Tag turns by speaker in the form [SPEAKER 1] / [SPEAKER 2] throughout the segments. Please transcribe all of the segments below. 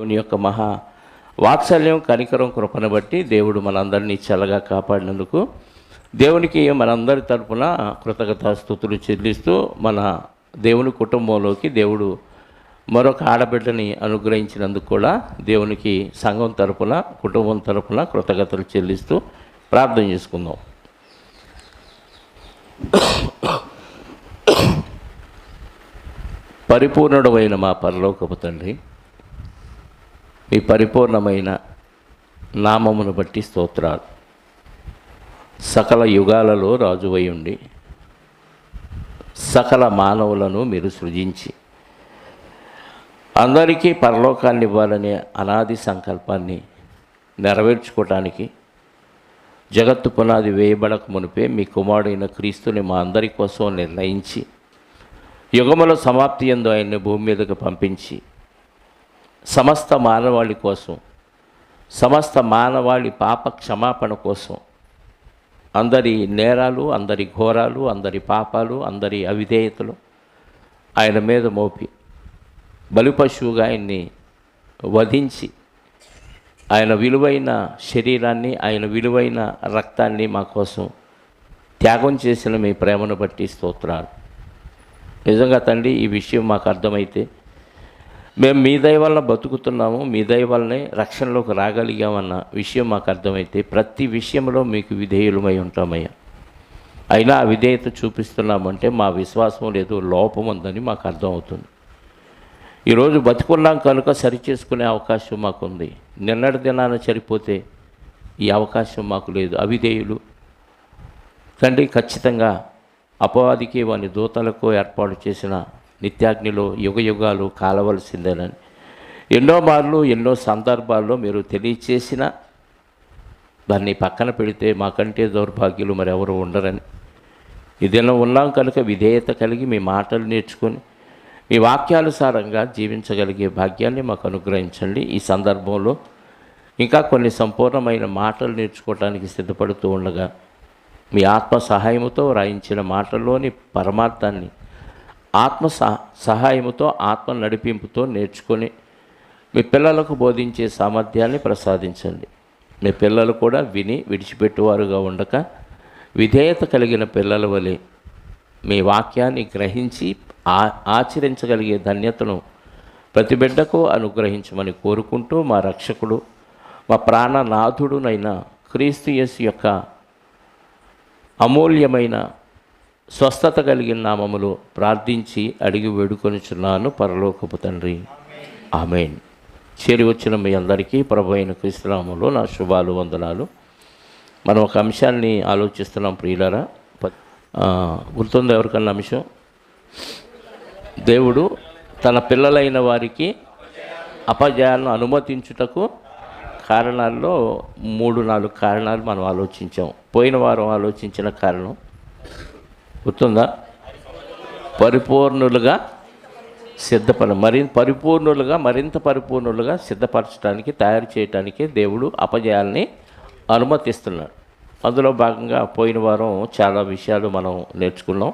[SPEAKER 1] దేవుని యొక్క మహా వాత్సల్యం, కనికరం, కృపను బట్టి దేవుడు మనందరినీ చల్లగా కాపాడినందుకు దేవునికి మనందరి తరపున కృతజ్ఞతాస్తుతులు చెల్లిస్తూ మన దేవుని కుటుంబంలోకి దేవుడు మరొక ఆడబిడ్డని అనుగ్రహించినందుకు కూడా దేవునికి సంఘం తరపున, కుటుంబం తరపున కృతజ్ఞతలు చెల్లిస్తూ ప్రార్థన చేసుకుందాం. పరిపూర్ణుడమైన మా పరలోకపు తండ్రి, మీ పరిపూర్ణమైన నామమును బట్టి స్తోత్రాలు. సకల యుగాలలో రాజువై ఉండి సకల మానవులను మీరు సృజించి అందరికీ పరలోకాన్ని ఇవ్వాలనే అనాది సంకల్పాన్ని నెరవేర్చుకోవటానికి జగత్తు పునాది వేయబడక మునిపే మీ కుమారుడైన క్రీస్తుని మా అందరి కోసం నిర్ణయించి యుగముల సమాప్తి యందు ఆయన్ని భూమి మీదకు పంపించి సమస్త మానవాళి కోసం, సమస్త మానవాళి పాప క్షమాపణ కోసం అందరి నేరాలు, అందరి ఘోరాలు, అందరి పాపాలు, అందరి అవిధేయతలు ఆయన మీద మోపి బలిపశువుగా ఆయన్ని వధించి ఆయన విలువైన శరీరాన్ని, ఆయన విలువైన రక్తాన్ని మా కోసం త్యాగం చేసిన మీ ప్రేమను బట్టి స్తోత్రాలు. నిజంగా తండ్రి, ఈ విషయం మాకు అర్థమైతే మేము మీ దయ వల్ల బతుకుతున్నాము, మీ దయ వల్లనే రక్షణలోకి రాగలిగామన్న విషయం మాకు అర్థమైతే ప్రతి విషయంలో మీకు విధేయులమై ఉంటామయ్యా. అయినా ఆ విధేయత చూపిస్తున్నామంటే మా విశ్వాసం లేదు, లోపం ఉందని మాకు అర్థమవుతుంది. ఈరోజు బతుకున్నాం కనుక సరిచేసుకునే అవకాశం మాకుంది. నిన్నటి దినాన చనిపోతే ఈ అవకాశం మాకు లేదు. అవిధేయులు తండ్రి, ఖచ్చితంగా అపవాదికి వాని దూతలకు ఏర్పాటు చేసిన నిత్యాగ్నిలో యుగయుగాలు కాలవలసిందేనని ఎన్నో మార్లు, ఎన్నో సందర్భాల్లో మీరు తెలియచేసిన దాన్ని పక్కన పెడితే మాకంటే దౌర్భాగ్యులు మరి ఎవరు ఉండరని ఈ దినం ఉన్నాం కనుక విధేయత కలిగి మీ మాటలు నేర్చుకొని మీ వాక్యానుసారంగా జీవించగలిగే భాగ్యాన్ని మాకు అనుగ్రహించండి. ఈ సందర్భంలో ఇంకా కొన్ని సంపూర్ణమైన మాటలు నేర్చుకోవడానికి సిద్ధపడుతూ ఉండగా మీ ఆత్మ సహాయముతో రాయించిన మాటల్లోని పరమార్థాన్ని ఆత్మ సహాయముతో, ఆత్మ నడిపింపుతో నేర్చుకొని మీ పిల్లలకు బోధించే సామర్థ్యాన్ని ప్రసాదించండి. మీ పిల్లలు కూడా విని విడిచిపెట్టువారుగా ఉండక విధేయత కలిగిన పిల్లల వలె మీ వాక్యాన్ని గ్రహించి ఆచరించగలిగే ధన్యతను ప్రతి బిడ్డకు అనుగ్రహించమని కోరుకుంటూ మా రక్షకుడు, మా ప్రాణనాథుడునైన క్రీస్తు యేసు యొక్క అమూల్యమైన స్వస్థత కలిగిన నామములో ప్రార్థించి అడిగి వేడుకొనిచున్నాను పరలోకపు తండ్రి, ఆమేన్. చేరి వచ్చిన మీ అందరికీ ప్రభు అయిన క్రీస్తు నామములో నా శుభాలు, వందనాలు. మనం ఒక అంశాన్ని ఆలోచిస్తున్నాం ప్రియులారా. గుర్తుందో ఎవరికన్నా అంశం? దేవుడు తన పిల్లలైన వారికి అపజయాలను అనుమతించుటకు కారణాల్లో 3-4 కారణాలు మనం ఆలోచించాం. పోయిన వారం ఆలోచించిన కారణం గుర్తుందా? పరిపూర్ణులుగా మరింత పరిపూర్ణులుగా సిద్ధపరచడానికి, తయారు చేయడానికి దేవుడు అపజయాల్ని అనుమతిస్తున్నాడు. అందులో భాగంగా పోయిన వారం చాలా విషయాలు మనం నేర్చుకున్నాం.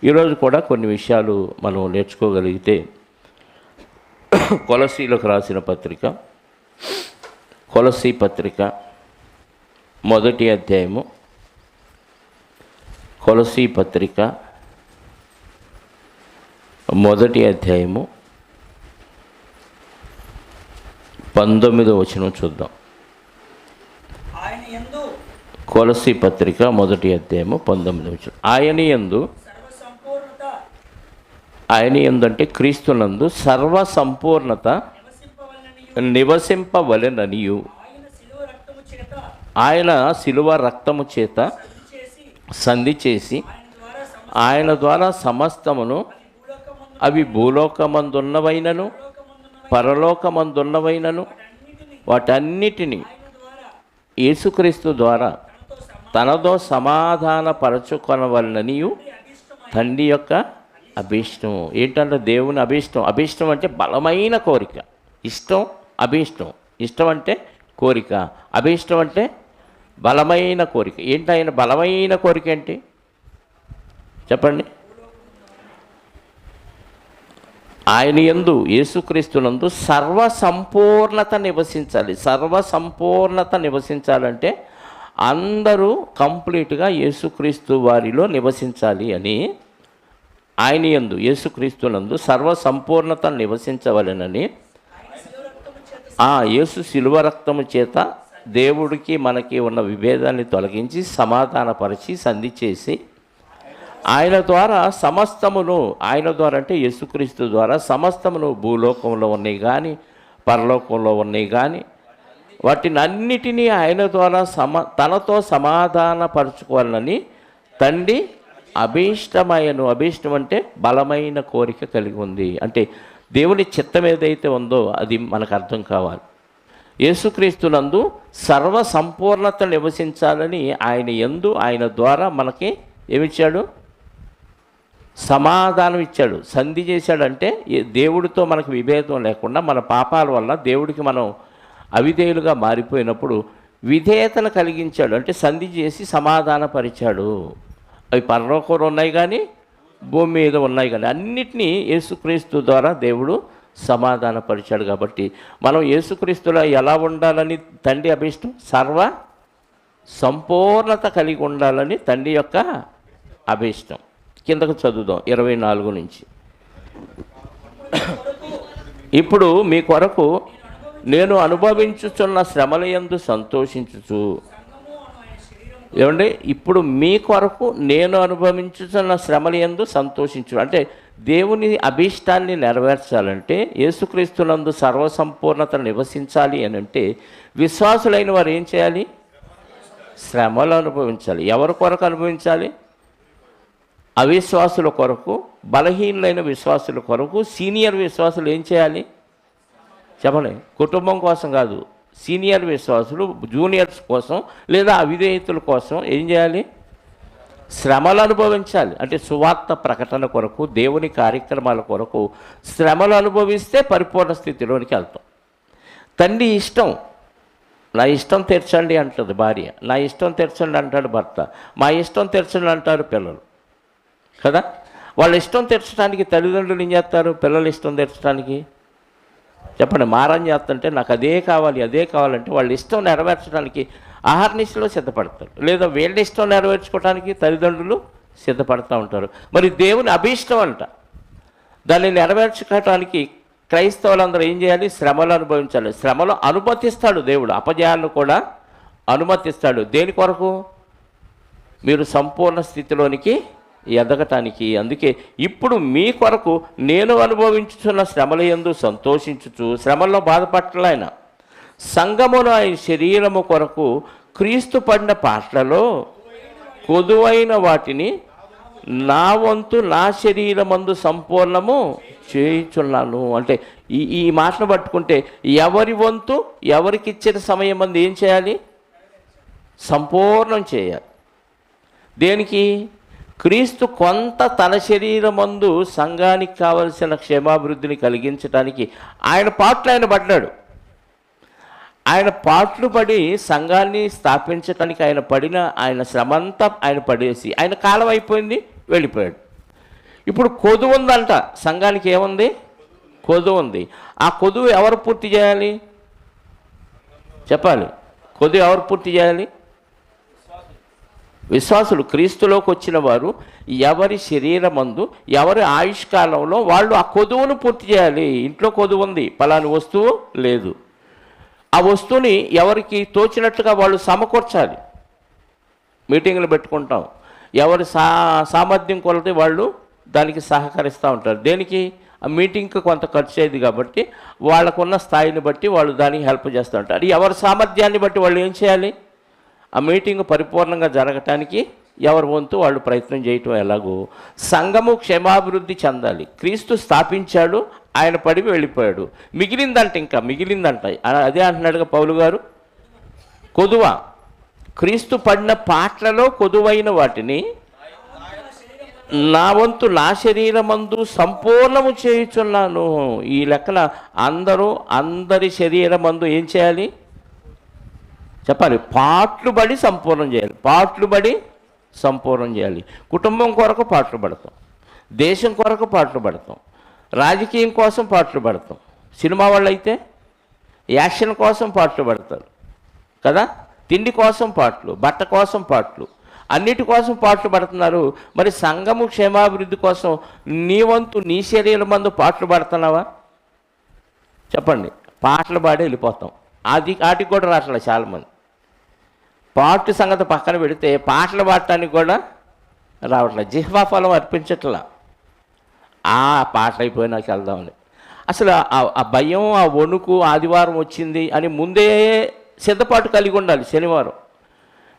[SPEAKER 1] ఈరోజు కూడా కొన్ని విషయాలు మనం నేర్చుకోగలిగితే కొలసీలకు రాసిన పత్రిక, కొలసీ పత్రిక 1వ అధ్యాయము, కొలసీ పత్రిక 1వ అధ్యాయము 19వ వచనం చూద్దాం. కొలసీ పత్రిక 1వ అధ్యాయము 19వ వచనం. ఆయన యందు అంటే క్రీస్తునందు సర్వ సంపూర్ణత నివసింపవలెననియు ఆయన శిలువ రక్తము చేత సంధి చేసి ఆయన ద్వారా సమస్తమును, అవి భూలోకమందున్నవైనను పరలోకమందున్నవైనను వాటన్నిటినీ యేసుక్రీస్తు ద్వారా తనతో సమాధానపరచుకొనవలననియు తండ్రి యొక్క అభీష్టం. ఏంటంటే దేవుని అభీష్టం. అభీష్టం అంటే బలమైన కోరిక. ఇష్టం, అభీష్టం. ఇష్టం అంటే కోరిక, అభీష్టం అంటే బలమైన కోరిక. ఏంటి ఆయన బలమైన కోరిక ఏంటి చెప్పండి? ఆయన యందు యేసుక్రీస్తునందు సర్వసంపూర్ణత నివసించాలి. సర్వసంపూర్ణత నివసించాలంటే అందరూ కంప్లీట్గా యేసుక్రీస్తు వారిలో నివసించాలి అని, ఆయన యందు యేసుక్రీస్తునందు సర్వసంపూర్ణత నివసించవలెనని యేసు శిలువ రక్తము చేత దేవుడికి మనకి ఉన్న విభేదాన్ని తొలగించి సమాధానపరిచి సంధి చేసి ఆయన ద్వారా సమస్తమును, ఆయన ద్వారా అంటే యేసుక్రీస్తు ద్వారా సమస్తమును, భూలోకంలో ఉన్నాయి కానీ పరలోకంలో ఉన్నాయి కానీ వాటిని అన్నిటినీ ఆయన ద్వారా తనతో సమాధానపరచుకోవాలని తండ్రి అభీష్టం అంటే బలమైన కోరిక కలిగి ఉంది. అంటే దేవుని చిత్తం ఏదైతే ఉందో అది మనకు అర్థం కావాలి. యేసుక్రీస్తునందు సర్వసంపూర్ణత నివసించాలని ఆయన యందు, ఆయన ద్వారా మనకి ఏమిచ్చాడు? సమాధానం ఇచ్చాడు, సంధి చేశాడంటే దేవుడితో మనకు విభేదం లేకుండా మన పాపాల వల్ల దేవుడికి మనం అవిధేయులుగా మారిపోయినప్పుడు విధేయతను కలిగించాడు, అంటే సంధి చేసి సమాధానపరిచాడు. అవి పరలోకంలో ఉన్నాయి కానీ భూమి మీద ఉన్నాయి కానీ అన్నిటినీ యేసుక్రీస్తు ద్వారా దేవుడు సమాధానపరిచాడు. కాబట్టి మనం యేసుక్రీస్తులో ఎలా ఉండాలని తండ్రి అభిష్టం? సర్వ సంపూర్ణత కలిగి ఉండాలని తండ్రి యొక్క అభిష్టం. కిందకు చదువుదాం 24 నుంచి. ఇప్పుడు మీ కొరకు నేను అనుభవించుచున్న శ్రమల యందు సంతోషించుచు. ఏమండి, ఇప్పుడు మీ కొరకు నేను అనుభవించుతున్న శ్రమల యందు సంతోషించు అంటే దేవుని అభీష్టాన్ని నెరవేర్చాలంటే యేసుక్రీస్తునందు సర్వసంపూర్ణత నివసించాలి అని అంటే విశ్వాసులైన వారు ఏం చేయాలి? శ్రమలు అనుభవించాలి. ఎవరి కొరకు అనుభవించాలి? అవిశ్వాసుల కొరకు, బలహీనులైన విశ్వాసుల కొరకు. సీనియర్ విశ్వాసులు ఏం చేయాలి చెప్పండి? కుటుంబం కోసం కాదు, సీనియర్ విశ్వాసులు జూనియర్స్ కోసం లేదా అవిధేయతుల కోసం ఏం చేయాలి? శ్రమలు అనుభవించాలి. అంటే సువార్త ప్రకటన కొరకు, దేవుని కార్యక్రమాల కొరకు శ్రమలు అనుభవిస్తే పరిపూర్ణ స్థితిలోనికి వెళ్తాం. తండ్రి ఇష్టం, నా ఇష్టం తీర్చండి అంటుంది భార్య, నా ఇష్టం తీర్చండి అంటాడు భర్త, మా ఇష్టం తీర్చండి అంటారు పిల్లలు కదా. వాళ్ళ ఇష్టం తీర్చడానికి తల్లిదండ్రులు ఏం చేస్తారు? పిల్లల ఇష్టం తీర్చడానికి చెప్పండి, మారం చేస్తుంటే నాకు అదే కావాలి అదే కావాలంటే వాళ్ళ ఇష్టం నెరవేర్చడానికి ఆహర్నిశలో సిద్ధపడతారు, లేదా వీళ్ళ ఇష్టం నెరవేర్చుకోవడానికి తల్లిదండ్రులు సిద్ధపడుతూ ఉంటారు. మరి దేవుని అభీష్టం అంట, దాన్ని నెరవేర్చుకోవటానికి క్రైస్తవులందరూ ఏం చేయాలి? శ్రమలు అనుభవించాలి. శ్రమలు అనుమతిస్తాడు దేవుడు, అపజయాలను కూడా అనుమతిస్తాడు. దేని కొరకు? మీరు సంపూర్ణ స్థితిలోనికి ఎదగటానికి. అందుకే ఇప్పుడు మీ కొరకు నేను అనుభవించుతున్న శ్రమల యందు సంతోషించుచు, శ్రమల్లో బాధపడలే ఆయన, సంఘమును ఆయన శరీరము కొరకు క్రీస్తు పడిన పాటలలో కొదువైన వాటిని నా వంతు నా శరీరమందు సంపూర్ణము చేయుచున్నాను. అంటే ఈ మాటను పట్టుకుంటే ఎవరి వంతు ఎవరికి ఇచ్చిన సమయం అందు ఏం చేయాలి? సంపూర్ణం చేయాలి. దేనికి? క్రీస్తు కొంత తన శరీరమందు సంఘానికి కావలసిన క్షేమాభివృద్ధిని కలిగించడానికి ఆయన పాటలు ఆయన పడ్డాడు. ఆయన పాటలు పడి సంఘాన్ని స్థాపించడానికి ఆయన శ్రమంతా ఆయన పడేసి ఆయన కాలం అయిపోయింది, వెళ్ళిపోయాడు. ఇప్పుడు కొదువు ఉందంట సంఘానికి. ఏముంది? కొదువు ఉంది. ఆ కొదువు ఎవరు పూర్తి చేయాలి చెప్పాలి? కొదువు ఎవరు పూర్తి చేయాలి? విశ్వాసులు, క్రీస్తులోకి వచ్చిన వారు ఎవరి శరీరమందు ఎవరి ఆయుష్కాలంలో వాళ్ళు ఆ కొదువును పూర్తి చేయాలి. ఇంట్లో కొదువు ఉంది, పలాని వస్తువు లేదు, ఆ వస్తువుని ఎవరికి తోచినట్లుగా వాళ్ళు సమకూర్చాలి. మీటింగులు పెట్టుకుంటాం, ఎవరి సామర్థ్యం కొలది వాళ్ళు దానికి సహకరిస్తూ ఉంటారు. దేనికి? ఆ మీటింగ్కి కొంత ఖర్చు అయ్యేది కాబట్టి వాళ్ళకున్న స్థాయిని బట్టి వాళ్ళు దానికి హెల్ప్ చేస్తూ ఉంటారు. ఎవరి సామర్థ్యాన్ని బట్టి వాళ్ళు ఏం చేయాలి? ఆ మీటింగ్ పరిపూర్ణంగా జరగటానికి ఎవరి వంతు వాళ్ళు ప్రయత్నం చేయటం. ఎలాగో సంఘము క్షేమాభివృద్ధి చెందాలి. క్రీస్తు స్థాపించాడు, ఆయన పడి వెళ్ళిపోయాడు, మిగిలిందంట, ఇంకా మిగిలిందంట. అదే అంటున్నాడుగా పౌలు గారు, కొదువ. క్రీస్తు పడిన పాటలలో కొదువైన వాటిని నా వంతు నా శరీరమందు సంపూర్ణము చేయుచున్నాను. ఈ లెక్కన అందరి శరీరమందు ఏం చేయాలి చెప్పాలి? పాటలు పడి సంపూర్ణం చేయాలి. పాటలు పడి సంపూర్ణం చేయాలి. కుటుంబం కొరకు పాటలు పడతాం, దేశం కొరకు పాటలు పడతాం, రాజకీయం కోసం పాటలు పడతాం, సినిమా వాళ్ళు అయితే యాక్షన్ కోసం పాటలు పడతారు కదా, తిండి కోసం పాటలు, బట్ట కోసం పాటలు, అన్నిటి కోసం పాటలు పడుతున్నారు. మరి సంఘము క్షేమాభివృద్ధి కోసం నీ వంతు నీ శరీరం మందు పాటలు పడుతున్నావా? చెప్పండి. పాటలు పాడి వెళ్ళిపోతాం. వాటికి కూడా రావట్లేదు చాలామంది. పాటు సంగతి పక్కన పెడితే పాటలు పాడటానికి కూడా రావట్లేదు, జిహ్వా ఫలం అర్పించట్లా. ఆ పాటలు అయిపోయినాక వెళ్దామని. అసలు ఆ భయం, ఆ వణుకు, ఆదివారం వచ్చింది అని ముందే సిద్ధపాటు కలిగి ఉండాలి. శనివారం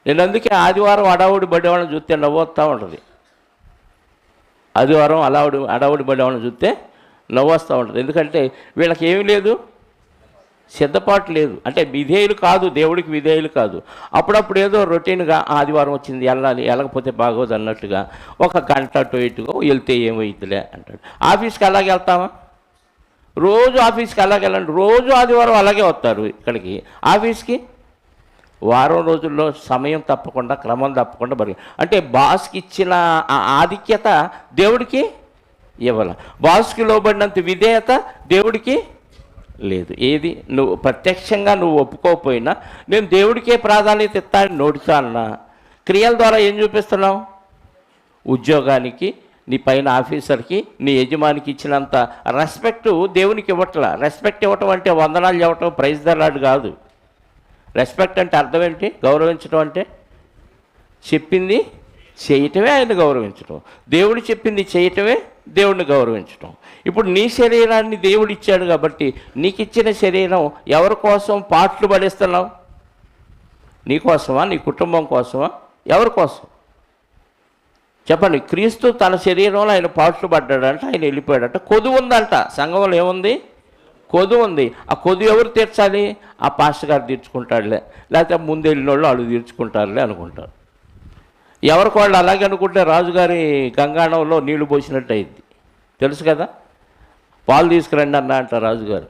[SPEAKER 1] నేను అందుకే ఆదివారం అడావుడి పడేవాళ్ళని చూస్తే నవ్వొస్తూ ఉంటుంది. ఆదివారం అడావుడి పడేవాళ్ళని చూస్తే నవ్వొస్తూ ఉంటుంది. ఎందుకంటే వీళ్ళకి ఏమీ లేదు, సిద్ధపాటు లేదు. అంటే విధేయులు కాదు, దేవుడికి విధేయులు కాదు. అప్పుడప్పుడు ఏదో రొటీన్గా ఆదివారం వచ్చింది వెళ్ళాలి, వెళ్ళకపోతే బాగోదు అన్నట్టుగా ఒక గంట అటు ఇటుగా వెళ్తే ఏమవుతుందిలే అంటాడు. ఆఫీస్కి అలాగే వెళ్తామా? రోజు ఆఫీస్కి అలాగే వెళ్ళండి. రోజు ఆదివారం అలాగే వస్తారు ఇక్కడికి ఆఫీస్కి. వారం రోజుల్లో సమయం తప్పకుండా, క్రమం తప్పకుండా అంటే బాస్కి ఇచ్చిన ఆ ఆధిక్యత దేవుడికి ఇవ్వాలి. బాస్కి లోబడినంత విధేయత దేవుడికి లేదు. ఏది నువ్వు ప్రత్యక్షంగా నువ్వు ఒప్పుకోకపోయినా నేను దేవుడికే ప్రాధాన్యత ఇస్తానని నోడుతానన్నా క్రియల ద్వారా ఏం చూపిస్తున్నావు? ఉద్యోగానికి, నీ పైన ఆఫీసర్కి, నీ యజమానికి ఇచ్చినంత రెస్పెక్ట్ దేవునికి ఇవ్వట్లా. రెస్పెక్ట్ ఇవ్వటం అంటే వందనాలు ఇవ్వటం, ప్రైజ్ ద లార్డ్ కాదు. రెస్పెక్ట్ అంటే అర్థం ఏంటి? గౌరవించడం అంటే చెప్పింది చేయటమే ఆయన గౌరవించడం, దేవుడు చెప్పింది చేయటమే దేవుడిని గౌరవించడం. ఇప్పుడు నీ శరీరాన్ని దేవుడు ఇచ్చాడు కాబట్టి నీకు ఇచ్చిన శరీరం ఎవరి కోసం పాటలు పడేస్తున్నావు? నీ కోసమా? నీ కుటుంబం కోసమా? ఎవరి కోసం చెప్పండి. క్రీస్తు తన శరీరంలో ఆయన పాటలు పడ్డాడంట, ఆయన వెళ్ళిపోయాడంట. కొదువు ఉందంట సంఘంలో. ఏముంది? కొదువు ఉంది. ఆ కొదువు ఎవరు తీర్చాలి? ఆ పాస్టర్ గారు తీర్చుకుంటాడులే, లేకపోతే ముందు వెళ్ళిన వాళ్ళు వాళ్ళు తీర్చుకుంటారులే అనుకుంటారు. ఎవరికి వాళ్ళు అలాగే అనుకుంటే రాజుగారి గంగాణంలో నీళ్లు పోసినట్టు అయింది. తెలుసు కదా, పాలు తీసుకురండి అన్న అంట రాజుగారు.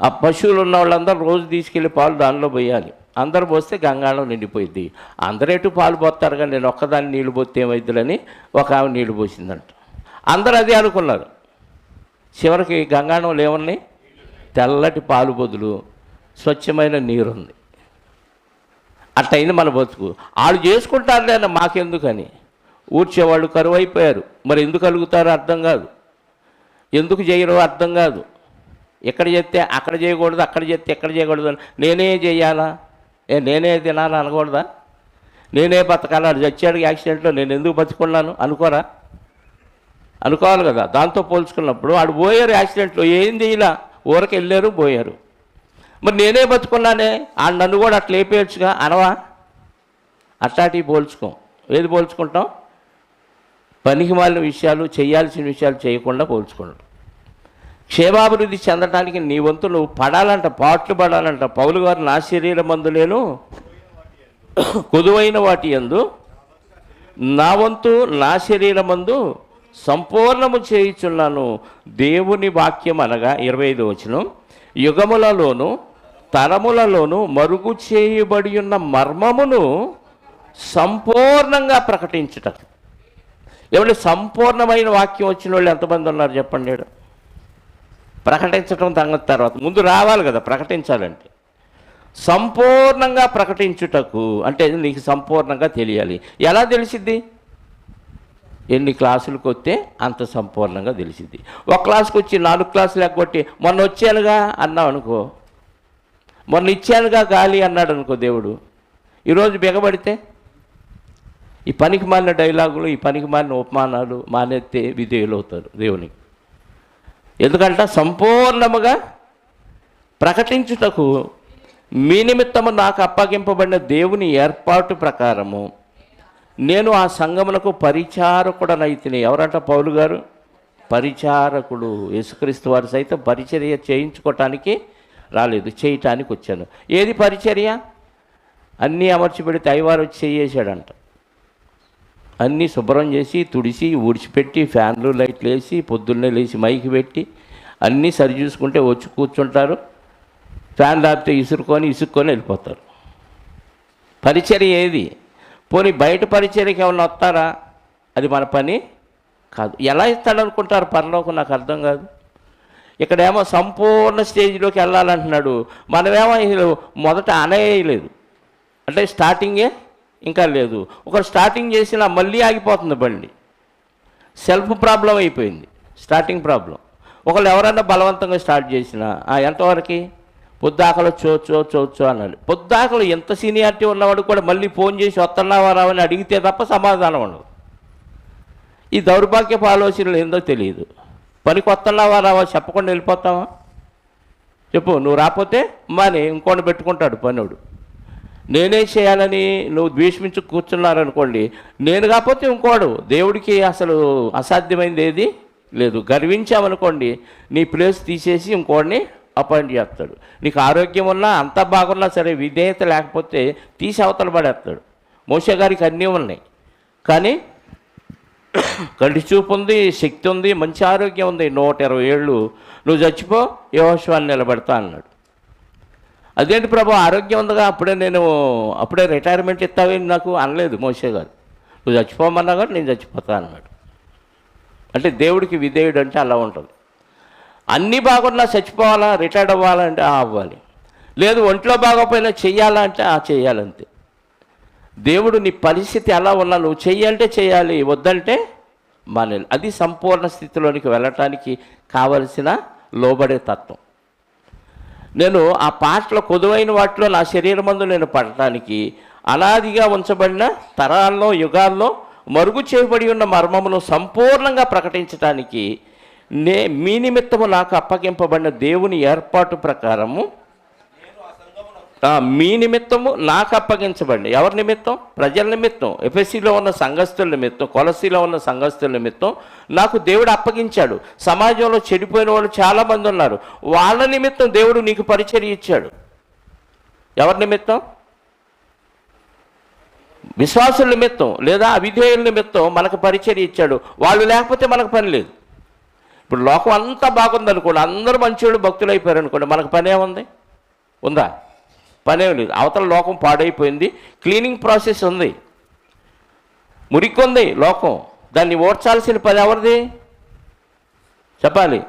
[SPEAKER 1] ఆ పశువులు ఉన్న వాళ్ళందరూ రోజు తీసుకెళ్ళి పాలు దానిలో పోయాలి. అందరు పోస్తే గంగాళం నిండిపోయింది. అందరేటు పాలు పోస్తారు కానీ నేను ఒక్కదాన్ని నీళ్ళు పోతే ఏమైద్దులని ఒక ఆమె నీళ్లు పోసిందంట. అందరూ అదే అనుకున్నారు. చివరికి గంగాళంలో ఏమున్నాయి? తెల్లటి పాలు బదులు స్వచ్ఛమైన నీరుంది. అట్టయింది మన బతుకు. వాళ్ళు చేసుకుంటారులే అన్న మాకెందుకని ఊడ్చేవాళ్ళు కరువు అయిపోయారు. మరి ఎందుకు అలుగుతారో అర్థం కాదు, ఎందుకు చేయరో అర్థం కాదు. ఎక్కడ చేస్తే అక్కడ చేయకూడదు, అక్కడ చేస్తే ఎక్కడ చేయకూడదు. నేనే చేయాలా? నేనే తినాలా అనకూడదా? నేనే బతకాలా? అది చచ్చాడు యాక్సిడెంట్లో, నేను ఎందుకు బతుకున్నాను అనుకోరా? అనుకోవాలి కదా. దాంతో పోల్చుకున్నప్పుడు వాడు పోయారు యాక్సిడెంట్లో, ఏం చేయాల? ఊరికి వెళ్ళారు, పోయారు. మరి నేనే బతుకున్నానే, ఆ నన్ను కూడా అట్లా లేపేయచ్చుగా అనవా? అట్లాంటివి పోల్చుకోం. ఏది పోల్చుకుంటాం? పనికి మాలిన విషయాలు, చేయాల్సిన విషయాలు చేయకుండా పోల్చుకుంటాం. క్షేమాభివృద్ధి చెందడానికి నీ వంతు నువ్వు పడాలంట, పాటలు పడాలంట. పౌలు గారు నా శరీరం మందు నేను కొదువైన వాటి యందు నా వంతు నా శరీరం మందు సంపూర్ణము చేయుచున్నాను. దేవుని వాక్యం అనగా 25వ వచనం, యుగములలోను తరములలోను మరుగు చేయబడి ఉన్న మర్మమును సంపూర్ణంగా ప్రకటించుట. ఏమంటే సంపూర్ణమైన వాక్యం వచ్చిన వాళ్ళు ఎంతమంది ఉన్నారు చెప్పండి? ప్రకటించడం సంగతి తర్వాత, ముందు రావాలి కదా ప్రకటించాలంటే. సంపూర్ణంగా ప్రకటించుటకు అంటే నీకు సంపూర్ణంగా తెలియాలి. ఎలా తెలిసిద్ది? ఎన్ని క్లాసులకు వస్తే అంత సంపూర్ణంగా తెలిసిద్ది. ఒక క్లాస్కి వచ్చి 4 క్లాసులు ఎగ్గొట్టి మొన్న వచ్చానుగా అన్నావు అనుకో, మొన్న ఇచ్చానుగా గాలి అన్నాడు అనుకో దేవుడు, ఈరోజు బిగబడితే ఈ పనికి మాలిన డైలాగులు, ఈ పనికి మాలిన ఉపమానాలు మానేస్తే విధేయులు అవుతారు దేవునికి. ఎందుకంటే సంపూర్ణముగా ప్రకటించుటకు మీ నిమిత్తము నాకు అప్పగింపబడిన దేవుని ఏర్పాటు ప్రకారము నేను ఆ సంఘమునకు పరిచారకుడనైతిని. ఎవరంట? పౌలు గారు పరిచారకుడు. యేసుక్రీస్తు వారు సైతం పరిచర్య చేయించుకోవటానికి రాలేదు, చేయటానికి వచ్చాను. ఏది పరిచర్య? అన్నీ అమర్చి పెడితే అయ్యవారు వచ్చి చేసాడంట. అన్నీ శుభ్రం చేసి తుడిసి ఊడ్చిపెట్టి ఫ్యాన్లు లైట్లు వేసి పొద్దున్నే లేచి మైకి పెట్టి అన్నీ సరి చూసుకుంటే వచ్చి కూర్చుంటారు. ఫ్యాన్ లాపితే ఇసుక్కొని వెళ్ళిపోతారు. పరిచర్య ఏది? పోనీ బయట పరిచర్యకి ఏమన్నా వస్తారా? అది మన పని కాదు. ఎలా ఇస్తాడు అనుకుంటారు పరలోకం? నాకు అర్థం కాదు. ఇక్కడేమో సంపూర్ణ స్టేజ్లోకి వెళ్ళాలంటున్నాడు, మనమేమో మొదట అనేయలేదు, అంటే స్టార్టింగే ఇంకా లేదు. ఒకరు స్టార్టింగ్ చేసినా మళ్ళీ ఆగిపోతుంది బండి. సెల్ఫ్ ప్రాబ్లం అయిపోయింది, స్టార్టింగ్ ప్రాబ్లం. ఒకళ్ళు ఎవరైనా బలవంతంగా స్టార్ట్ చేసినా ఎంతవరకు పొద్దాకలు చోచో అన్నాడు. పొద్దాకలు ఎంత సీనియారిటీ ఉన్నవాడు కూడా మళ్ళీ ఫోన్ చేసి వస్తున్నావా రావని అడిగితే తప్ప సమాధానం ఉండదు. ఈ దౌర్భాగ్యపు ఆలోచనలు ఏందో తెలియదు. పనికి వస్తున్నావా రావా చెప్పకుండా వెళ్ళిపోతావా? చెప్పు, నువ్వు రాకపోతే మాని ఇంకోటి పెట్టుకుంటాడు పనుడు. నేనే చేయాలని నువ్వు ద్వేషించి కూర్చున్నారనుకోండి, నేను కాకపోతే ఇంకోడు. దేవుడికి అసలు అసాధ్యమైంది ఏది లేదు. గర్వించామనుకోండి, నీ ప్లేస్ తీసేసి ఇంకోడిని అపాయింట్ చేస్తాడు. నీకు ఆరోగ్యం ఉన్నా అంతా బాగున్నా సరే, విధేయత లేకపోతే తీసి అవతల పడేస్తాడు. మోషే గారికి అన్నీ ఉన్నాయి, కానీ కంటి చూపు ఉంది, శక్తి ఉంది, మంచి ఆరోగ్యం ఉంది. 120 ఏళ్ళు నువ్వు చచ్చిపో, యెహోషువని నిలబెడతా అన్నాడు. అదేంటి ప్రభు, ఆరోగ్యం ఉందిగా, అప్పుడే రిటైర్మెంట్ ఇస్తావేంటి నాకు అనలేదు మోషే గారు. నువ్వు చచ్చిపోమన్నా కానీ నేను చచ్చిపోతా అన్నాడు. అంటే దేవుడికి విధేయుడు అంటే అలా ఉంటుంది. అన్నీ బాగున్నా చచ్చిపోవాలా, రిటైర్డ్ అవ్వాలంటే అవ్వాలి. లేదు ఒంట్లో బాగోపోయినా చెయ్యాలా అంటే చెయ్యాలంతే. దేవుడు నీ పరిస్థితి ఎలా ఉన్నా నువ్వు చెయ్యాలంటే చేయాలి, వద్దంటే మానేయాలి. అది సంపూర్ణ స్థితిలోనికి వెళ్ళటానికి కావలసిన లోబడే తత్వం. నేను ఆ పాటలో కొదువైన వాటిలో నా శరీరమందు నేను పడటానికి, అనాదిగా ఉంచబడిన తరాల్లో యుగాల్లో మరుగు చేయబడి ఉన్న మర్మమును సంపూర్ణంగా ప్రకటించడానికి మీ నిమిత్తము నాకు అప్పగింపబడిన దేవుని ఏర్పాటు ప్రకారము మీ నిమిత్తము నాకు అప్పగించబడి. ఎవరి నిమిత్తం? ప్రజల నిమిత్తం, ఎఫెసీలో ఉన్న సంఘస్థుల నిమిత్తం, కొలసీలో ఉన్న సంఘస్థుల నిమిత్తం నాకు దేవుడు అప్పగించాడు. సమాజంలో చెడిపోయిన వాళ్ళు చాలామంది ఉన్నారు, వాళ్ళ నిమిత్తం దేవుడు నీకు పరిచర్య ఇచ్చాడు. ఎవరి నిమిత్తం? విశ్వాసుల నిమిత్తం లేదా అవిధేయుల నిమిత్తం మనకు పరిచర్య ఇచ్చాడు. వాళ్ళు లేకపోతే మనకు పని లేదు. ఇప్పుడు లోకం అంతా బాగుందనుకోండి, అందరూ మంచివాళ్ళు భక్తులు అయిపోయారు అనుకోండి, మనకు పని ఏముంది? ఉందా? పనేం లేదు. అవతల లోకం పాడైపోయింది, క్లీనింగ్ ప్రాసెస్ ఉంది, మురికి ఉంది లోకం. దాన్ని ఓడ్చాల్సిన పని ఎవరిది చెప్పాలి?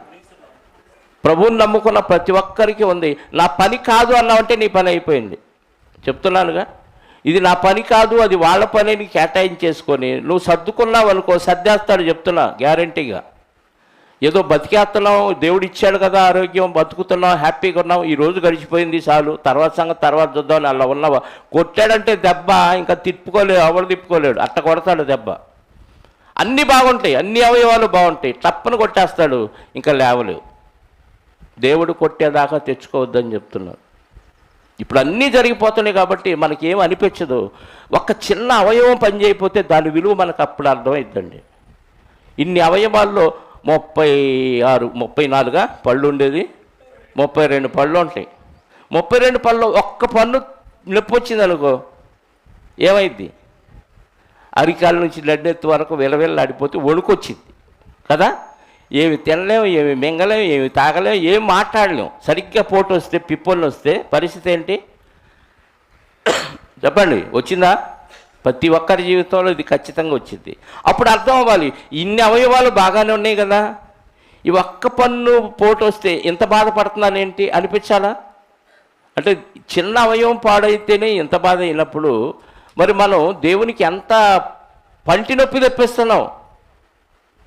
[SPEAKER 1] ప్రభువుని నమ్ముకున్న ప్రతి ఒక్కరికి ఉంది. నా పని కాదు అన్నావంటే నీ పని అయిపోయింది. చెప్తున్నానుగా, ఇది నా పని కాదు, అది వాళ్ళ పని నీకు కేటాయించేసుకొని నువ్వు సర్దుకున్నావు అనుకో, సర్దేస్తాడు. చెప్తున్నా గ్యారంటీగా. ఏదో బతికేస్తున్నావు, దేవుడు ఇచ్చాడు కదా ఆరోగ్యం, బతుకుతున్నావు, హ్యాపీగా ఉన్నావు, ఈరోజు గడిచిపోయింది చాలు, తర్వాత సంగతి తర్వాత చూద్దామని అలా ఉన్నావా? కొట్టాడంటే దెబ్బ ఇంకా తిప్పుకోలేడు, ఎవరు తిప్పుకోలేడు, అట్ట కొడతాడు దెబ్బ. అన్నీ బాగుంటాయి, అన్ని అవయవాలు బాగుంటాయి, తప్పని కొట్టేస్తాడు, ఇంకా లేవలేవు. దేవుడు కొట్టేదాకా తెచ్చుకోవద్దని చెప్తున్నాడు. ఇప్పుడు అన్నీ జరిగిపోతున్నాయి కాబట్టి మనకేం అనిపించదు. ఒక చిన్న అవయవం పనిచేయకపోతే దాని విలువ మనకు అప్పుడు అర్థమైద్దండి. ఇన్ని అవయవాల్లో 34 పళ్ళు ఉండేది, 32 పళ్ళు ఉంటాయి. 32 పళ్ళు ఒక్క పన్ను నొప్పి వచ్చింది అనుకో, ఏమైద్ది? అరికాల నుంచి లడ్డెత్తు వరకు విలవిల్లాడిపోతే వణుకొచ్చింది కదా. ఏమి తినలేము, ఏమి మింగలేము, ఏమి తాగలేము, ఏమి మాట్లాడలేము. సరిగ్గా పోటు వస్తే, పిప్పళ్ళు వస్తే పరిస్థితి ఏంటి చెప్పండి? వచ్చిందా? ప్రతి ఒక్కరి జీవితంలో ఇది ఖచ్చితంగా వచ్చింది. అప్పుడు అర్థం అవ్వాలి, ఇన్ని అవయవాలు బాగానే ఉన్నాయి కదా, ఈ ఒక్క పన్ను పోటు వస్తే ఎంత బాధపడుతున్నానేంటి అనిపించాలా? అంటే చిన్న అవయవం పాడైతేనే ఎంత బాధ అయినప్పుడు మరి మనం దేవునికి ఎంత పంటి నొప్పి తెప్పిస్తున్నాం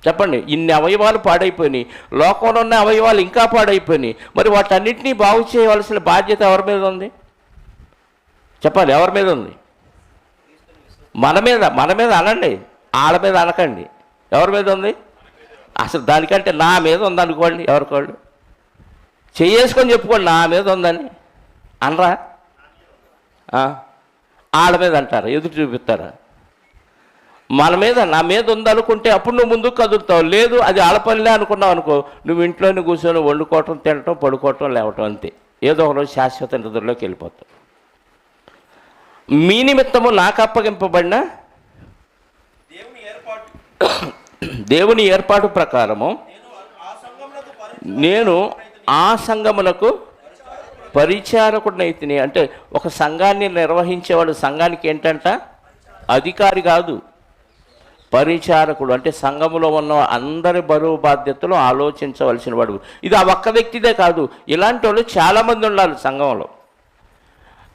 [SPEAKER 1] చెప్పండి. ఇన్ని అవయవాలు పాడైపోయినాయి, లోకంలో ఉన్న అవయవాలు ఇంకా పాడైపోయినాయి. మరి వాటన్నిటినీ బాగు చేయవలసిన బాధ్యత ఎవరి మీద ఉంది చెప్పాలి? ఎవరి మీద ఉంది? మన మీద అనండి, వాళ్ళ మీద అనకండి. ఎవరి మీద ఉంది? అసలు దానికంటే నా మీద ఉందనుకోండి, ఎవరికోళ్ళు చేసుకొని చెప్పుకోండి, నా మీద ఉందని అనరా? వాళ్ళ మీద అంటారా? ఎదురు చూపిస్తారా? మన మీద, నా మీద ఉందనుకుంటే అప్పుడు నువ్వు ముందుకు కదులుతావు. లేదు అది ఆడపనిలే అనుకున్నావు అనుకో, నువ్వు ఇంట్లోనే కూర్చొని వండుకోవటం, తినటం, పడుకోవటం, లేవటం, అంతే. ఏదో ఒకరోజు శాశ్వత నిద్రలోకి వెళ్ళిపోతావు. మీ నిమిత్తము నాకు అప్పగింపబడిన దేవుని ఏర్పాటు ప్రకారము నేను ఆ సంఘమునకు పరిచారకుడినైతిని. అంటే ఒక సంఘాన్ని నిర్వహించేవాడు సంఘానికి ఏంటంట? అధికారి కాదు, పరిచారకుడు అంటే సంఘములో ఉన్న అందరి బరువు బాధ్యతలు ఆలోచించవలసిన వాడు. ఇది ఆ ఒక్క వ్యక్తిదే కాదు, ఇలాంటి వాళ్ళు చాలామంది ఉండాలి సంఘంలో.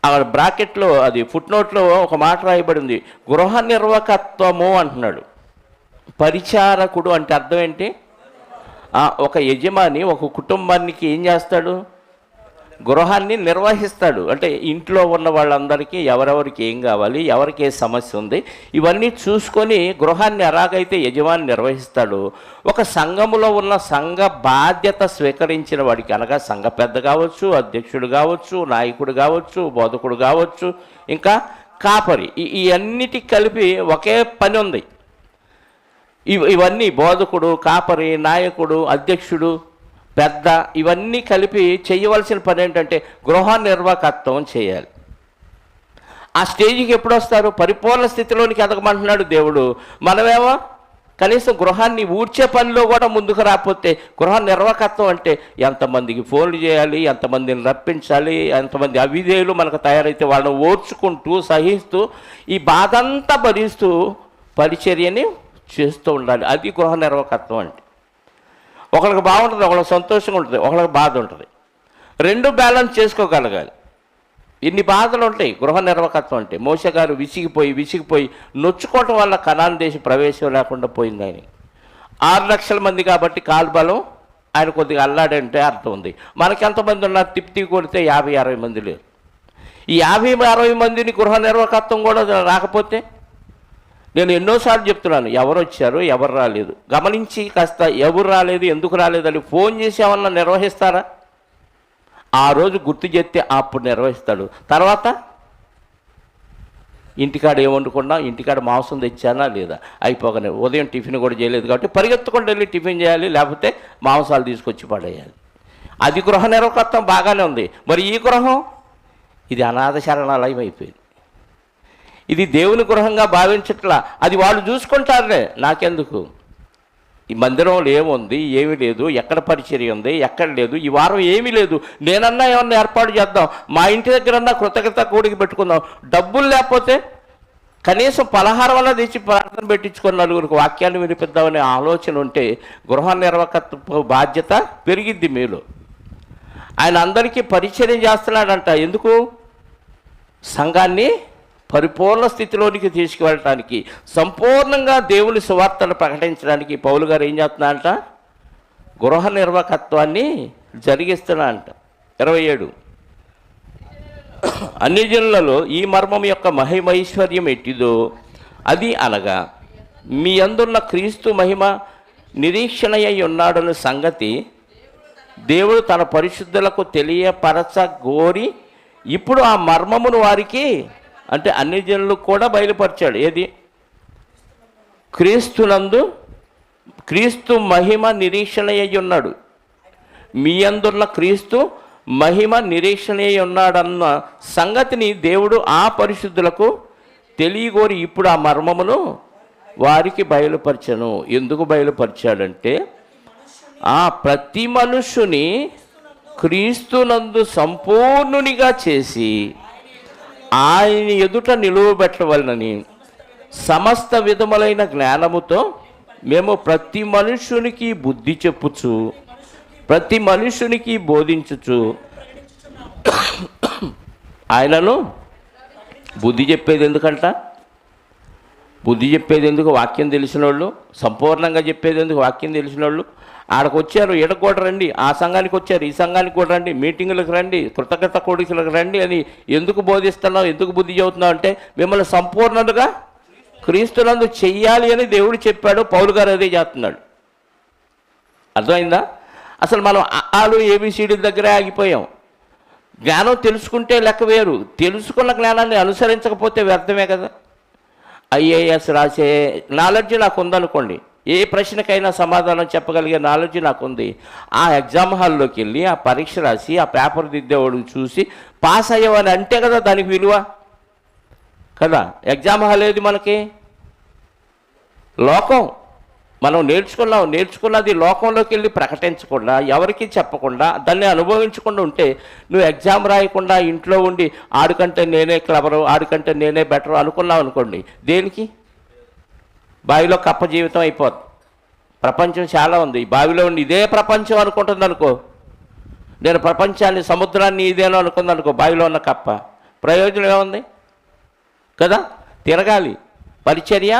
[SPEAKER 1] అక్కడ బ్రాకెట్లో అది ఫుట్ నోట్లో ఒక మాట రాయబడింది, గృహ నిర్వాహకత్వము అంటున్నాడు. పరిచారకుడు అంటే అర్థం ఏంటి? ఒక యజమాని ఒక కుటుంబానికి ఏం చేస్తాడు? గృహాన్ని నిర్వహిస్తాడు. అంటే ఇంట్లో ఉన్న వాళ్ళందరికీ ఎవరెవరికి ఏం కావాలి, ఎవరికి ఏ సమస్య ఉంది, ఇవన్నీ చూసుకొని గృహాన్ని ఎలాగైతే యజమాని నిర్వహిస్తాడో, ఒక సంఘములో ఉన్న సంఘ బాధ్యత స్వీకరించిన వాడికి, అనగా సంఘ పెద్ద కావచ్చు, అధ్యక్షుడు కావచ్చు, నాయకుడు కావచ్చు, బోధకుడు కావచ్చు, ఇంకా కాపరి, ఈ అన్నిటికి కలిపి ఒకే పని ఉంది. ఇవన్నీ బోధకుడు, కాపరి, నాయకుడు, అధ్యక్షుడు, పెద్ద, ఇవన్నీ కలిపి చేయవలసిన పని ఏంటంటే గృహ నిర్వాహకత్వం చేయాలి. ఆ స్టేజ్కి ఎప్పుడు వస్తారు? పరిపూర్ణ స్థితిలోనికి ఎదగమంటున్నాడు దేవుడు. మనమేమో కనీసం గృహాన్ని ఊడ్చే పనిలో కూడా ముందుకు రాకపోతే, గృహ నిర్వాహకత్వం అంటే ఎంతమందికి ఫోన్లు చేయాలి, ఎంతమందిని రప్పించాలి, ఎంతమంది అవిధేయులు మనకు తయారైతే వాళ్ళని ఓర్చుకుంటూ సహిస్తూ ఈ బాధ అంతా భరిస్తూ పరిచర్యని చేస్తూ ఉండాలి. అది గృహ నిర్వాహకత్వం అంటే. ఒకరికి బాగుంటుంది, ఒకరికి సంతోషంగా ఉంటుంది, ఒకరికి బాధ ఉంటుంది. రెండు బ్యాలెన్స్ చేసుకోగలగాలి. ఇన్ని బాధలు ఉంటాయి గృహ నిర్వాహకత్వం అంటే. మోషే గారు విసిగిపోయి నొచ్చుకోవటం వల్ల కనాను దేశ ప్రవేశం లేకుండా పోయింది. ఆయన 6 లక్షల మంది కాబట్టి కాల్బలం ఆయన కొద్దిగా అల్లాడంటే అర్థం ఉంది. మనకి ఎంతమంది ఉన్నారు? తిప్పి కొడితే 50-60 మంది లేరు. ఈ 50-60 మందిని గృహ నిర్వాహకత్వం కూడా రాకపోతే, నేను ఎన్నోసార్లు చెప్తున్నాను, ఎవరు వచ్చారు ఎవరు రాలేదు గమనించి కాస్త ఎవరు రాలేదు ఎందుకు రాలేదని ఫోన్ చేసి ఏమన్నా నిర్వహిస్తారా? ఆ రోజు గుర్తు చేస్తే అప్పుడు నిర్వహిస్తాడు. తర్వాత ఇంటికాడ ఏమనుకున్నా, ఇంటికాడ మాంసం తెచ్చానా లేదా, అయిపోగానే ఉదయం టిఫిన్ కూడా చేయలేదు కాబట్టి పరిగెత్తుకుండా వెళ్ళి టిఫిన్ చేయాలి, లేకపోతే మాంసాలు తీసుకొచ్చి పడేయాలి. అది గృహ నిర్వాహకత్వం బాగానే ఉంది. మరి ఈ గృహం ఇది అనాథ శరణాలయం అయిపోయింది. ఇది దేవుని గృహంగా భావించట్లా. అది వాళ్ళు చూసుకుంటారులే, నాకెందుకు, ఈ మందిరంలో ఏముంది ఏమీ లేదు, ఎక్కడ పరిచర్య ఉంది ఎక్కడ లేదు, ఈ వారం ఏమీ లేదు, నేనన్నా ఏమన్నా ఏర్పాటు చేద్దాం, మా ఇంటి దగ్గరన్నా కృతజ్ఞత కూడికి పెట్టుకుందాం, డబ్బులు లేకపోతే కనీసం పలహారం వల్ల తెచ్చి ప్రార్థన పెట్టించుకొని నలుగురికి వాక్యాన్ని వినిపిద్దామనే ఆలోచన ఉంటే గృహ నిర్వాహకత్వ బాధ్యత పెరిగిద్ది మీలో. ఆయన అందరికీ పరిచర్య చేస్తున్నాడంట. ఎందుకు? సంఘాన్ని పరిపూర్ణ స్థితిలోనికి తీసుకువెళ్ళటానికి, సంపూర్ణంగా దేవుని సువార్తను ప్రకటించడానికి పౌలు గారు ఏం చేస్తున్నారంట? గృహ నిర్వాహకత్వాన్ని జరిగిస్తున్నారంట. 27 అన్ని జనులలో ఈ మర్మం యొక్క మహిమైశ్వర్యం ఎట్టిదో అది అనగా మీ అందున్న క్రీస్తు మహిమ నిరీక్షణయ్య ఉన్నాడన్న సంగతి దేవుడు తన పరిశుద్ధులకు తెలియపరచ గోరి ఇప్పుడు ఆ మర్మమును వారికి అంటే అన్ని జనులకు కూడా బయలుపరిచాడు. ఏది? క్రీస్తునందు క్రీస్తు మహిమ నిరీక్షణయ్య ఉన్నాడు. మీ అందున్న క్రీస్తు మహిమ నిరీక్షణయ్య ఉన్నాడన్న సంగతిని దేవుడు ఆ పరిశుద్ధులకు తెలియగోరి ఇప్పుడు ఆ మర్మమును వారికి బయలుపరచను. ఎందుకు బయలుపరిచాడంటే ప్రతి మనుషుని క్రీస్తునందు సంపూర్ణునిగా చేసి ఆయన ఎదుట నిలువబెట్టవలనని సమస్త విధములైన జ్ఞానముతో మేము ప్రతి మనుషునికి బుద్ధి చెప్పుచు ప్రతి మనుషునికి బోధించుచు ఆయనను బుద్ధి చెప్పేది ఎందుకంట? బుద్ధి చెప్పేది ఎందుకు? వాక్యం తెలిసిన వాళ్ళు. సంపూర్ణంగా చెప్పేది ఎందుకు? వాక్యం తెలిసిన వాళ్ళు. ఆడకు వచ్చారు, ఈడకు కూడా రండి, ఆ సంఘానికి వచ్చారు, ఈ సంఘానికి కూడా రండి, మీటింగులకు రండి, కృతజ్ఞత కోడికలకు రండి అని ఎందుకు బోధిస్తున్నావు, ఎందుకు బుద్ధి చెబుతున్నావు అంటే మిమ్మల్ని సంపూర్ణంగా క్రీస్తునందు చెయ్యాలి అని దేవుడు చెప్పాడు. పౌలు గారు అదే చేస్తున్నాడు. అర్థమైందా? అసలు మనం ఏబిసిడి దగ్గరే ఆగిపోయాం. జ్ఞానం తెలుసుకుంటే లెక్క వేరు, తెలుసుకున్న జ్ఞానాన్ని అనుసరించకపోతే వ్యర్థమే కదా. ఐఏఎస్ రాసే నాలెడ్జ్ నాకు ఉందనుకోండి, ఏ ప్రశ్నకైనా సమాధానం చెప్పగలిగే నాలెడ్జ్ నాకుంది. ఆ ఎగ్జామ్ హాల్లోకి వెళ్ళి ఆ పరీక్ష రాసి ఆ పేపర్ దిద్దేవాడు చూసి పాస్ అయ్యేవాని అంటే కదా దానికి విలువ కదా. ఎగ్జామ్ హాల్ ఏది మనకి? లోకం. మనం నేర్చుకున్నది లోకంలోకి వెళ్ళి ప్రకటించకుండా, ఎవరికి చెప్పకుండా, దాన్ని అనుభవించకుండా ఉంటే నువ్వు ఎగ్జామ్ రాయకుండా ఇంట్లో ఉండి ఆడికంటే నేనే క్లబరు, ఆడికంటే నేనే బెటరు అనుకున్నావు అనుకోండి, దేనికి? బావిలో కప్ప జీవితం అయిపోతుంది. ప్రపంచం చాలా ఉంది, బావిలో ఉండి ఇదే ప్రపంచం అనుకుంటుంది అనుకో, నేను ప్రపంచాన్ని సముద్రాన్ని ఇదేనో అనుకుంది అనుకో, బావిలో ఉన్న కప్ప ప్రయోజనం ఏముంది కదా? తిరగాలి, పరిచర్య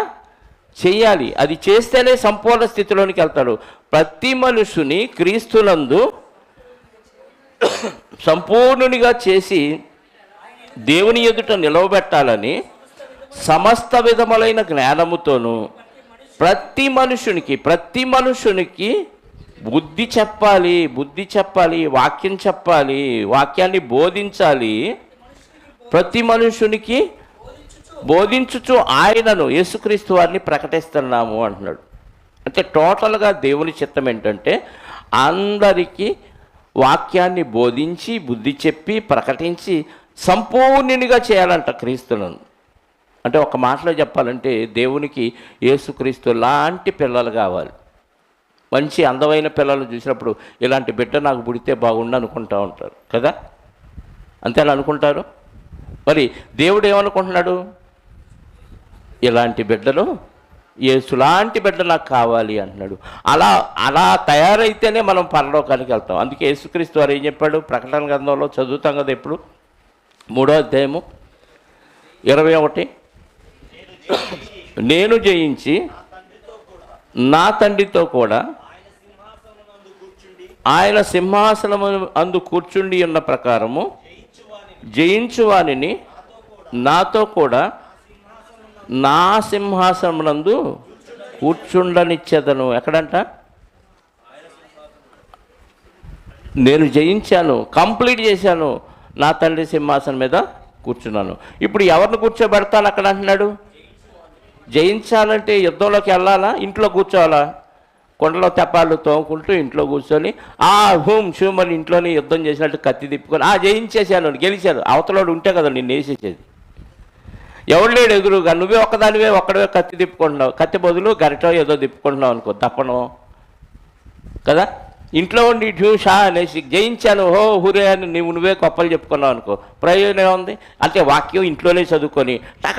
[SPEAKER 1] చెయ్యాలి. అది చేస్తేనే సంపూర్ణ స్థితిలోనికి వెళ్తాడు. ప్రతి మనుషుని క్రీస్తునందు సంపూర్ణునిగా చేసి దేవుని ఎదుట నిలవబెట్టాలని సమస్త విధములైన జ్ఞానముతోనూ ప్రతి మనుషునికి బుద్ధి చెప్పాలి, వాక్యం చెప్పాలి, వాక్యాన్ని బోధించాలి. ప్రతి మనుషునికి బోధించుచు ఆయనను యేసుక్రీస్తు వారిని ప్రకటిస్తున్నాము అంటున్నాడు. అంటే టోటల్గా దేవుని చిత్తం ఏంటంటే అందరికీ వాక్యాన్ని బోధించి, బుద్ధి చెప్పి, ప్రకటించి సంపూర్ణునిగా చేయాలంట క్రీస్తులను. అంటే ఒక మాటలో చెప్పాలంటే దేవునికి యేసుక్రీస్తు లాంటి పిల్లలు కావాలి. మంచి అందమైన పిల్లలు చూసినప్పుడు ఇలాంటి బిడ్డ నాకు పుడితే బాగుండు అనుకుంటూ ఉంటారు కదా? అంతేలా అనుకుంటారు. మరి దేవుడు ఏమనుకుంటున్నాడు? ఇలాంటి బిడ్డలు, యేసులాంటి బిడ్డ నాకు కావాలి అంటున్నాడు. అలా తయారైతేనే మనం పరలోకానికి వెళ్తాం. అందుకే యేసుక్రీస్తు వారు ఏం చెప్పాడు? ప్రకటన గ్రంథంలో చదువుతాం కదా ఎప్పుడు, 3వ అధ్యాయము 21, నేను జయించి నా తండ్రితో కూడా ఆయన సింహాసనం అందు కూర్చుండి ఉన్న ప్రకారము జయించువానిని నాతో కూడా నా సింహాసనమునందు కూర్చుండనిచ్చేదను. ఎక్కడంట? నేను జయించాను, కంప్లీట్ చేశాను, నా తండ్రి సింహాసనం మీద కూర్చున్నాను. ఇప్పుడు ఎవరిని కూర్చోబెడతాను అక్కడ అంటున్నాడు? జయించాలంటే యుద్ధంలోకి వెళ్ళాలా? ఇంట్లో కూర్చోవాలా? కొండలో తెప్పాలు తోముకుంటూ ఇంట్లో కూర్చొని హూమ్ షూమ్ అని ఇంట్లోనే యుద్ధం చేసినట్టు కత్తి తిప్పుకొని జయించేశాను, గెలిచాను. అవతలోడు ఉంటే కదా నిన్ను వేసేసేది. ఎవడు లేడు ఎదురుగా, నువ్వే ఒక్కడవే కత్తి తిప్పుకుంటున్నావు. కత్తి బదులు గరిటో ఏదో తిప్పుకుంటున్నావు అనుకో, తప్పను కదా? ఇంట్లో ఉండి షా అనేసి జయించాను, హురే అని నువ్వే గొప్పలు చెప్పుకున్నావు అనుకో, ప్రయోజనం ఏముంది? అంటే వాక్యం ఇంట్లోనే చదువుకొని టక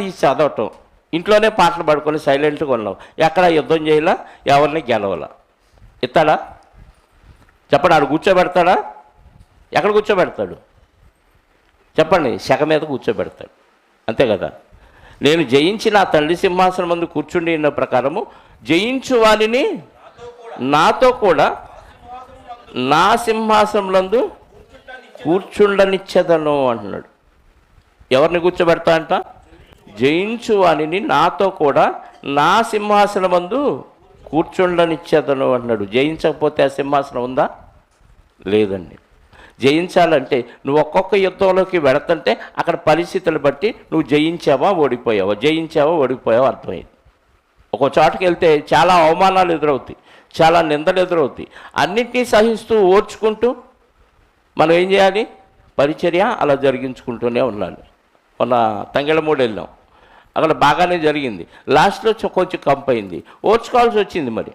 [SPEAKER 1] తీసి చదవటం, ఇంట్లోనే పాటలు పడుకొని సైలెంట్గా ఉన్నావు. ఎక్కడ యుద్ధం చేయాలా, ఎవరిని గెలవాలా? ఇస్తాడా? చెప్పండి. ఆడు కూర్చోబెడతాడా? ఎక్కడ కూర్చోబెడతాడు చెప్పండి? శక మీద కూర్చోబెడతాడు, అంతే కదా? నేను జయించి నా తండ్రి సింహాసనం ముందు కూర్చుండి ఉన్న ప్రకారము జయించు వారిని నాతో కూడా నా సింహాసనంలందు కూర్చుండనిచ్చేదను అంటున్నాడు. ఎవరిని కూర్చోబెడతా అంట? జయించు వానిని నాతో కూడా నా సింహాసనమందు కూర్చుండనిచ్చేదను అంటున్నాడు. జయించకపోతే ఆ సింహాసనం ఉందా? లేదండి. జయించాలంటే నువ్వు ఒక్కొక్క యుద్ధంలోకి వెళుతుంటే అక్కడ పరిస్థితులు బట్టి నువ్వు జయించావా ఓడిపోయావా అర్థమైంది. ఒక చోటుకి వెళ్తే చాలా అవమానాలు ఎదురవుతాయి, చాలా నిందలు ఎదురవుతాయి. అన్నింటినీ సహిస్తూ ఓర్చుకుంటూ మనం ఏం చేయాలి? పరిచర్య అలా జరిగించుకుంటూనే ఉండాలి. మన తంగెళమూడు వెళ్ళాం, అక్కడ బాగానే జరిగింది. లాస్ట్లో కొంచెం కంపైంది, ఓర్చుకోవాల్సి వచ్చింది. మరి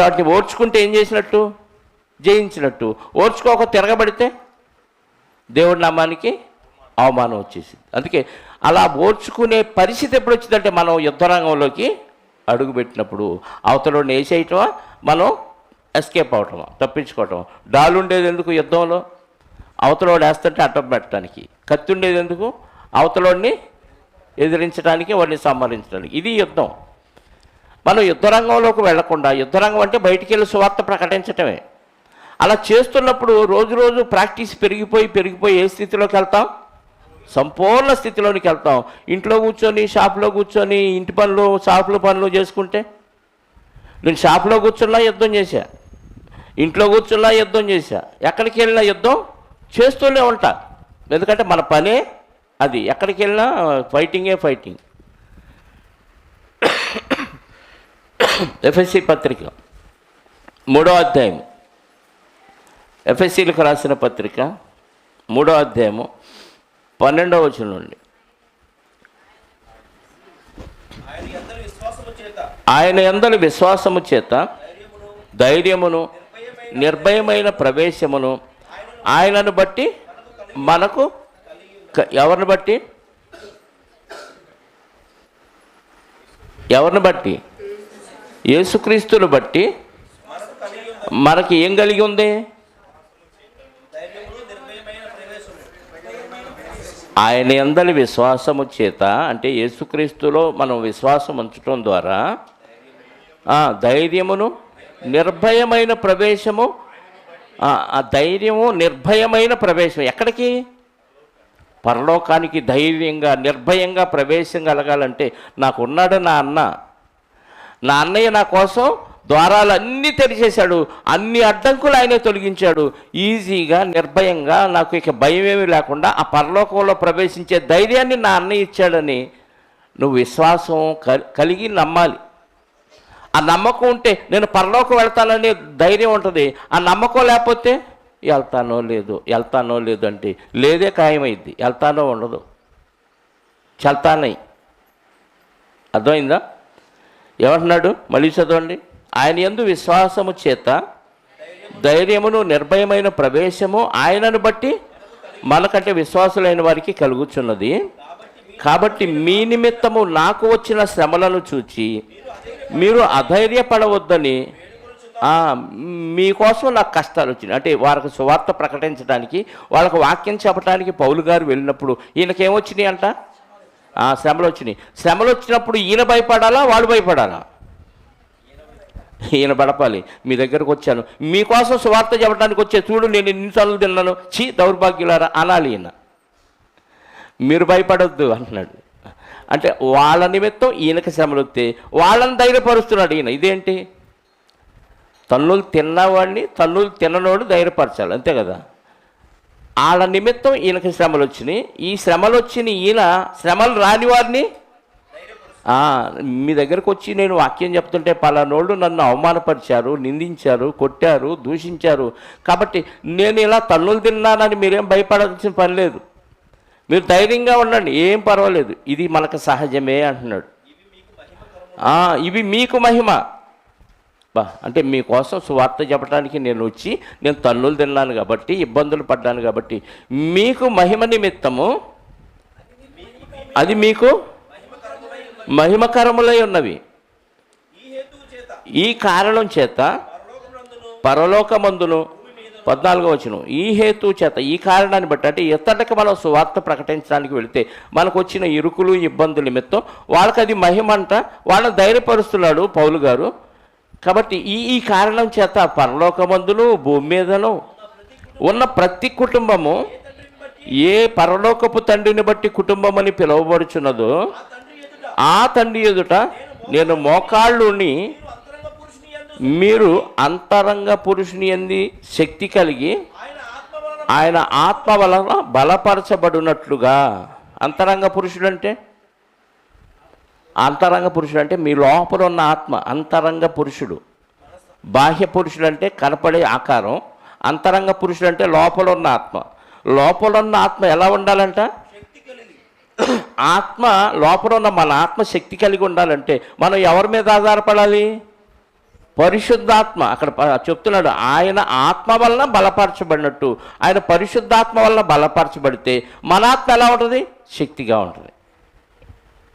[SPEAKER 1] వాటిని ఓర్చుకుంటే ఏం చేసినట్టు? జయించినట్టు. ఓర్చుకోక తిరగబడితే దేవుడి నామానికి అవమానం వచ్చేసింది. అందుకే అలా ఓర్చుకునే పరిస్థితి ఎప్పుడు వచ్చిందంటే మనం యుద్ధరంగంలోకి అడుగుపెట్టినప్పుడు అవతలని వేసేయటమా, మనం ఎస్కేప్ అవటమా, తప్పించుకోవటమా. డాలు ఉండేది ఎందుకు యుద్ధంలో? అవతలోడు వేస్తుంటే అడ్డం పెట్టడానికి. కత్తి ఉండేది ఎందుకు? అవతలోడిని ఎదిరించడానికి, వాడిని సంహరించడానికి. ఇది యుద్ధం. మనం యుద్ధరంగంలోకి వెళ్లకుండా, యుద్ధరంగం అంటే బయటికి వెళ్ళి సువార్త ప్రకటించటమే. అలా చేస్తున్నప్పుడు రోజు ప్రాక్టీస్ పెరిగిపోయి ఏ స్థితిలోకి వెళ్తాం? సంపూర్ణ స్థితిలోనికి వెళ్తాం. ఇంట్లో కూర్చొని, షాప్లో కూర్చొని, ఇంటి పనులు, షాపుల పనులు చేసుకుంటే, నేను షాప్లో కూర్చున్నా యుద్ధం చేశా, ఇంట్లో కూర్చున్నా యుద్ధం చేశా, ఎక్కడికి వెళ్ళినా యుద్ధం చేస్తూనే ఉంటా. ఎందుకంటే మన పనే అది. ఎక్కడికి వెళ్ళినా ఫైటింగ్. ఎఫ్ఎస్సి పత్రిక 3వ అధ్యాయం, ఎఫ్ఎస్సీలకు రాసిన పత్రిక 3వ అధ్యాయము 12వ వచనం నుండి, ఆయన యందలి విశ్వాసము చేత ధైర్యమును నిర్భయమైన ప్రవేశమును ఆయనను బట్టి మనకు, ఎవరిని బట్టి? ఎవరిని బట్టి? యేసుక్రీస్తుని బట్టి మనకి ఏం కలిగి ఉంది? ఆయన యందలి విశ్వాసము చేత, అంటే యేసుక్రీస్తులో మనం విశ్వాసం ఉంచడం ద్వారా ధైర్యమును నిర్భయమైన ప్రవేశము, ఆ ధైర్యము నిర్భయమైన ప్రవేశం ఎక్కడికి? పరలోకానికి ధైర్యంగా నిర్భయంగా ప్రవేశం కలగాలంటే నాకున్నాడు నా అన్నయ్య నా కోసం ద్వారాలన్నీ తెరిచేశాడు, అన్ని అడ్డంకులు ఆయనే తొలగించాడు. ఈజీగా నిర్భయంగా నాకు ఇక భయం ఏమీ లేకుండా ఆ పరలోకంలో ప్రవేశించే ధైర్యాన్ని నా అన్నయ్య ఇచ్చాడని నువ్వు విశ్వాసం కలిగి నమ్మాలి. ఆ నమ్మకం ఉంటే నేను పరలోకం వెళ్తాననే ధైర్యం ఉంటుంది. ఆ నమ్మకం లేకపోతే వెళ్తానో లేదు అంటే లేదే ఖాయమైద్ది, వెళ్తానో ఉండదు, చల్తానై. అర్థమైందా? ఏమంటున్నాడు? మళ్ళీ చదవండి. ఆయన యందు విశ్వాసము చేత ధైర్యమును నిర్భయమైన ప్రవేశము ఆయనను బట్టి మనకంటే విశ్వాసులైన వారికి కలుగుచున్నది. కాబట్టి మీ నిమిత్తము నాకు వచ్చిన శ్రమలను చూచి మీరు అధైర్యపడవద్దని, మీకోసం నాకు కష్టాలు వచ్చినాయి. అంటే వారికి సువార్త ప్రకటించడానికి, వాళ్ళకు వాక్యం చెప్పడానికి పౌలు గారు వెళ్ళినప్పుడు ఈయనకేమొచ్చినాయి అంట? శ్రమలు వచ్చినాయి. శ్రమలు వచ్చినప్పుడు ఈయన భయపడాలా, వాళ్ళు భయపడాలా? ఈయన బడపాలి. మీ దగ్గరకు వచ్చాను, మీకోసం సువార్త చెప్పడానికి వచ్చే, చూడు నేను ఎన్నిసార్లు తిన్నాను, దౌర్భాగ్యులారా అనాలి ఈయన. మీరు భయపడొద్దు అంటున్నాడు. అంటే వాళ్ళ నిమిత్తం ఈయనకి శ్రమలు వస్తే వాళ్ళని ధైర్యపరుస్తున్నాడు ఈయన. ఇదేంటి? తన్నులు తిన్నవాడిని తన్నులు తిన్ననోడు ధైర్యపరచాలి, అంతే కదా. వాళ్ళ నిమిత్తం ఈయనకి శ్రమలు వచ్చినాయి. ఈ శ్రమలు వచ్చిన ఈయన శ్రమలు రాని వారిని, మీ దగ్గరకు వచ్చి నేను వాక్యం చెప్తుంటే పలానోళ్ళు నన్ను అవమానపరిచారు, నిందించారు, కొట్టారు, దూషించారు, కాబట్టి నేను ఇలా తన్నులు తిన్నానని మీరేం భయపడాల్సిన పని లేదు, మీరు ధైర్యంగా ఉండండి, ఏం పర్వాలేదు, ఇది మనకు సహజమే అంటున్నాడు. ఇవి మీకు మహిమ. అంటే మీకోసం సువార్త చెప్పడానికి నేను తన్నులు తిన్నాను కాబట్టి, ఇబ్బందులు పడ్డాను కాబట్టి మీకు మహిమ నిమిత్తము, అది మీకు మహిమకరములై ఉన్నవి. ఈ కారణం చేత పరలోకమందును 14వ వచనం, ఈ హేతు చేత, ఈ కారణాన్ని బట్టి, అంటే ఎత్తటికి మనం సువార్త ప్రకటించడానికి వెళితే మనకు వచ్చిన ఇరుకులు ఇబ్బందుల నిమిత్తం వాళ్ళకి అది మహిమంట, వాళ్ళని ధైర్యపరుస్తున్నాడు పౌలు గారు. కాబట్టి ఈ కారణం చేత పరలోకమందును భూమి మీదను ఉన్న ప్రతి కుటుంబము, ఏ పరలోకపు తండ్రిని బట్టి కుటుంబం అని పిలువబడుచున్నదో ఆ తండ్రి ఎదుట నేను మోకాళ్ళుని, మీరు అంతరంగ పురుషుని యందు శక్తి కలిగి ఆయన ఆత్మ వలన బలపరచబడినట్లుగా. అంతరంగ పురుషుడు అంటే మీ లోపల ఉన్న ఆత్మ అంతరంగ పురుషుడు. బాహ్య పురుషుడు అంటే కనపడే ఆకారం, అంతరంగ పురుషుడు అంటే లోపల ఉన్న ఆత్మ. లోపల ఉన్న ఆత్మ ఎలా ఉండాలంట? ఆత్మ లోపల ఉన్న మన ఆత్మ శక్తి కలిగి ఉండాలంటే మనం ఎవరి మీద ఆధారపడాలి? పరిశుద్ధాత్మ. అక్కడ చెప్తున్నాడు, ఆయన ఆత్మ వలన బలపరచబడినట్టు. ఆయన పరిశుద్ధాత్మ వలన బలపరచబడితే మన ఆత్మ ఎలా ఉంటుంది? శక్తిగా ఉంటుంది.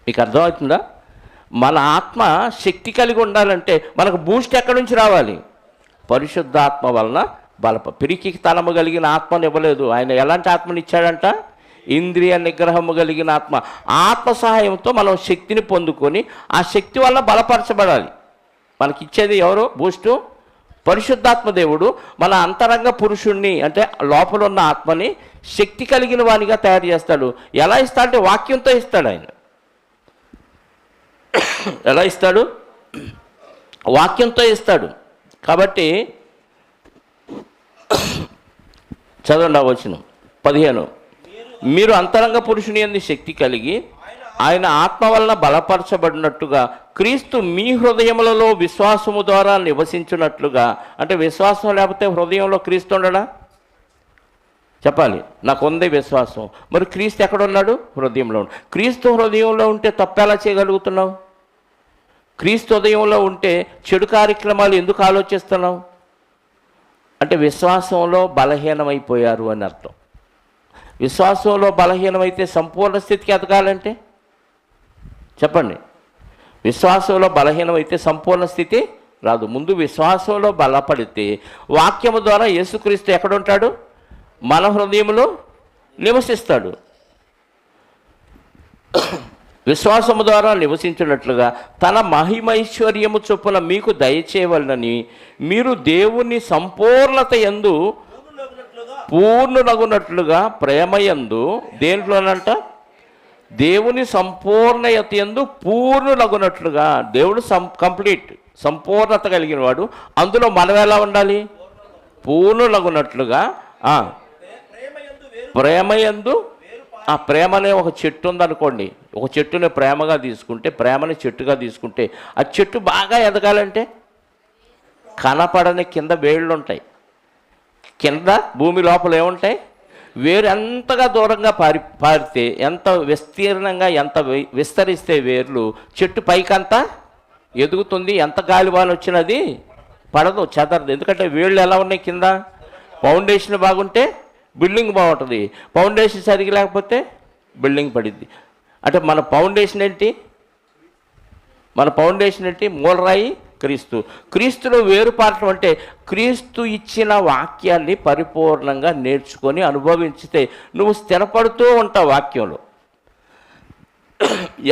[SPEAKER 1] మీకు అర్థమవుతుందా? మన ఆత్మ శక్తి కలిగి ఉండాలంటే మనకు బూస్ట్ ఎక్కడి నుంచి రావాలి? పరిశుద్ధాత్మ వలన పిరికి తనము కలిగిన ఆత్మను ఇవ్వలేదు ఆయన. ఎలాంటి ఆత్మని ఇచ్చాడంట? ఇంద్రియ నిగ్రహము కలిగిన ఆత్మ. ఆత్మ సహాయంతో మనం శక్తిని పొందుకొని ఆ శక్తి వలన బలపరచబడాలి. మనకిచ్చేది ఎవరు? బూస్టు పరిశుద్ధాత్మ దేవుడు. మన అంతరంగ పురుషుణ్ణి, అంటే లోపల ఉన్న ఆత్మని శక్తి కలిగిన వానిగా తయారు చేస్తాడు. ఎలా ఇస్తాడంటే వాక్యంతో ఇస్తాడు ఆయన. ఎలా ఇస్తాడు? వాక్యంతో ఇస్తాడు. కాబట్టి చదవండి వచనం 15, మీరు అంతరంగ పురుషుని యందు శక్తి కలిగి ఆయన ఆత్మ వలన బలపరచబడినట్టుగా క్రీస్తు మీ హృదయములలో విశ్వాసము ద్వారా నివసించున్నట్లుగా. అంటే విశ్వాసం లేకపోతే హృదయంలో క్రీస్తు ఉండడా? చెప్పాలి, నాకు ఉంది విశ్వాసం. మరి క్రీస్తు ఎక్కడున్నాడు? హృదయంలో. క్రీస్తు హృదయంలో ఉంటే తప్పెలా చేయగలుగుతున్నావు? క్రీస్తు హృదయంలో ఉంటే చెడు కార్యక్రమాలు ఎందుకు ఆలోచిస్తున్నావు? అంటే విశ్వాసంలో బలహీనమైపోయారు అని అర్థం. విశ్వాసంలో బలహీనమైతే సంపూర్ణ స్థితికి ఎదగాలంటే చెప్పండి, విశ్వాసంలో బలహీనమైతే సంపూర్ణ స్థితి రాదు. ముందు విశ్వాసంలో బలపడితే వాక్యము ద్వారా యేసుక్రీస్తు ఎక్కడుంటాడు? మన హృదయంలో నివసిస్తాడు. విశ్వాసము ద్వారా నివసించినట్లుగా తన మహిమైశ్వర్యము చొప్పున మీకు దయచేయవలనని మీరు దేవుని సంపూర్ణత యందు పూర్ణులగునట్లుగా ప్రేమయందు, దేంట్లోనంట? దేవుని సంపూర్ణత యందు పూర్ణులగునట్లుగా. దేవుడు కంప్లీట్ సంపూర్ణత కలిగిన వాడు. అందులో మనం ఎలా ఉండాలి? పూర్ణులగునట్లుగా. ప్రేమయందు, ఆ ప్రేమనే ఒక చెట్టు ఉందనుకోండి. ఒక చెట్టుని ప్రేమగా తీసుకుంటే, ప్రేమని చెట్టుగా తీసుకుంటే, ఆ చెట్టు బాగా ఎదగాలంటే కనపడని కింద వేళ్ళు ఉంటాయి. కింద భూమి లోపల ఏముంటాయి? వేరు ఎంతగా దూరంగా పారితే, ఎంత విస్తీర్ణంగా, ఎంత విస్తరిస్తే వేర్లు చెట్టు పైకంతా ఎదుగుతుంది. ఎంత గాలివాన వచ్చినది పడదు, చెదరదు. ఎందుకంటే వేళ్ళు ఎలా ఉన్నాయి? కింద ఫౌండేషన్ బాగుంటే బిల్డింగ్ బాగుంటుంది, ఫౌండేషన్ సరిగ్గా లేకపోతే బిల్డింగ్ పడిద్ది. అంటే మన ఫౌండేషన్ ఏంటి? మన ఫౌండేషన్ ఏంటి? మూలరాయి క్రీస్తు. క్రీస్తులో వేరుపారటం అంటే క్రీస్తు ఇచ్చిన వాక్యాన్ని పరిపూర్ణంగా నేర్చుకొని అనుభవించితే నువ్వు స్థిరపడుతూ ఉంటావు వాక్యంలో.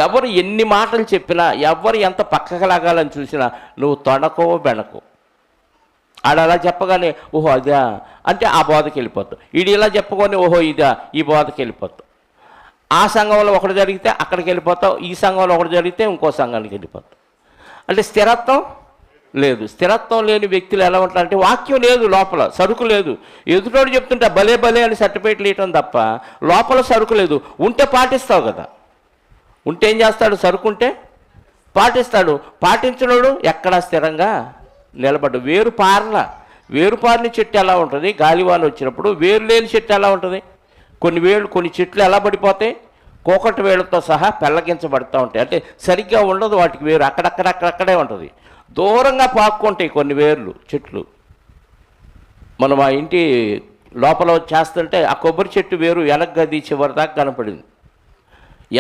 [SPEAKER 1] ఎవరు ఎన్ని మాటలు చెప్పినా, ఎవరు ఎంత పక్కకు లాగాలని చూసినా నువ్వు తొడకో బెనకో. ఆడ అలా చెప్పగానే ఓహో అదా అంటే ఆ బోధకి వెళ్ళిపోతావు. ఈడు ఇలా చెప్పుకొని ఓహో ఇదా, ఈ బోధకి వెళ్ళిపోతావు. ఆ సంఘంలో ఒకటి జరిగితే అక్కడికి వెళ్ళిపోతావు, ఈ సంఘంలో ఒకటి జరిగితే ఇంకో సంఘానికి వెళ్ళిపోతావు. అంటే స్థిరత్వం లేదు. స్థిరత్వం లేని వ్యక్తులు ఎలా ఉంటారంటే వాక్యం లేదు, లోపల సరుకు లేదు. ఎదుటోడు చెప్తుంటే భలే భలే అని సర్టిఫికేట్లు ఇవ్వటం తప్ప లోపల సరుకు లేదు. ఉంటే పాటిస్తావు కదా. ఉంటే ఏం చేస్తాడు? సరుకు ఉంటే పాటిస్తాడు. పాటించినోడు ఎక్కడా స్థిరంగా నిలబడ్డు. వేరుపారిన చెట్టు ఎలా ఉంటుంది? గాలివాన వచ్చినప్పుడు వేరు లేని చెట్టు ఎలా ఉంటుంది? కొన్ని చెట్లు ఎలా పడిపోతాయి? కోకటి వేళ్ళతో సహా పెళ్ళగించబడుతూ ఉంటాయి. అంటే సరిగ్గా ఉండదు వాటికి వేరు, అక్కడక్కడే ఉంటుంది. దూరంగా పాక్కుంటాయి కొన్ని వేర్లు చెట్లు. మనం ఆ ఇంటి లోపల చేస్తుంటే ఆ కొబ్బరి చెట్టు వేరు వెనకగది చివరి దాకా కనపడింది.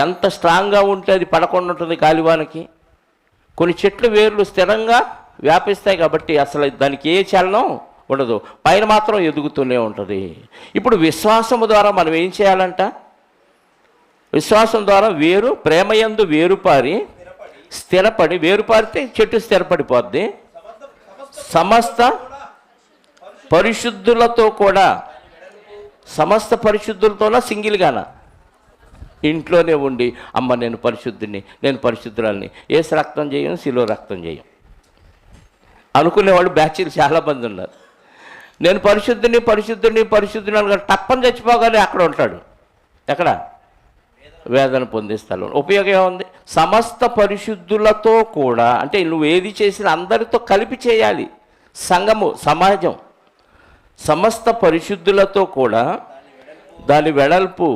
[SPEAKER 1] ఎంత స్ట్రాంగ్గా ఉంటే అది పడకుండా ఉంటుంది గాలివానకి. కొన్ని చెట్లు వేర్లు స్థిరంగా వ్యాపిస్తాయి కాబట్టి అసలు దానికి ఏ చలనం ఉండదు, పైన మాత్రం ఎదుగుతూనే ఉంటుంది. ఇప్పుడు విశ్వాసము ద్వారా మనం ఏం చేయాలంట? విశ్వాసం ద్వారా ప్రేమయందు వేరుపారి స్థిరపడి, వేరుపారితే చెట్టు స్థిరపడిపోద్ది. సమస్త పరిశుద్ధులతో కూడా, సమస్త పరిశుద్ధులతోనా సింగిల్గానా? ఇంట్లోనే ఉండి అమ్మ నేను పరిశుద్ధుని, నేను పరిశుద్ధురాలని, ఏసు రక్తం చేయం, శిలువ రక్తం చేయం అనుకునేవాళ్ళు బ్యాచీలు చాలామంది ఉన్నారు. నేను పరిశుద్ధుని అనుకుని తప్పని చచ్చిపోగానే అక్కడ ఉంటాడు. ఎక్కడ? వేదన పొందే స్థలం. ఉపయోగం ఏముంది? సమస్త పరిశుద్ధులతో కూడా అంటే నువ్వు ఏది చేసినా అందరితో కలిపి చేయాలి. సంఘము, సమాజం సమస్త పరిశుద్ధులతో కూడా దాని వెడల్పు,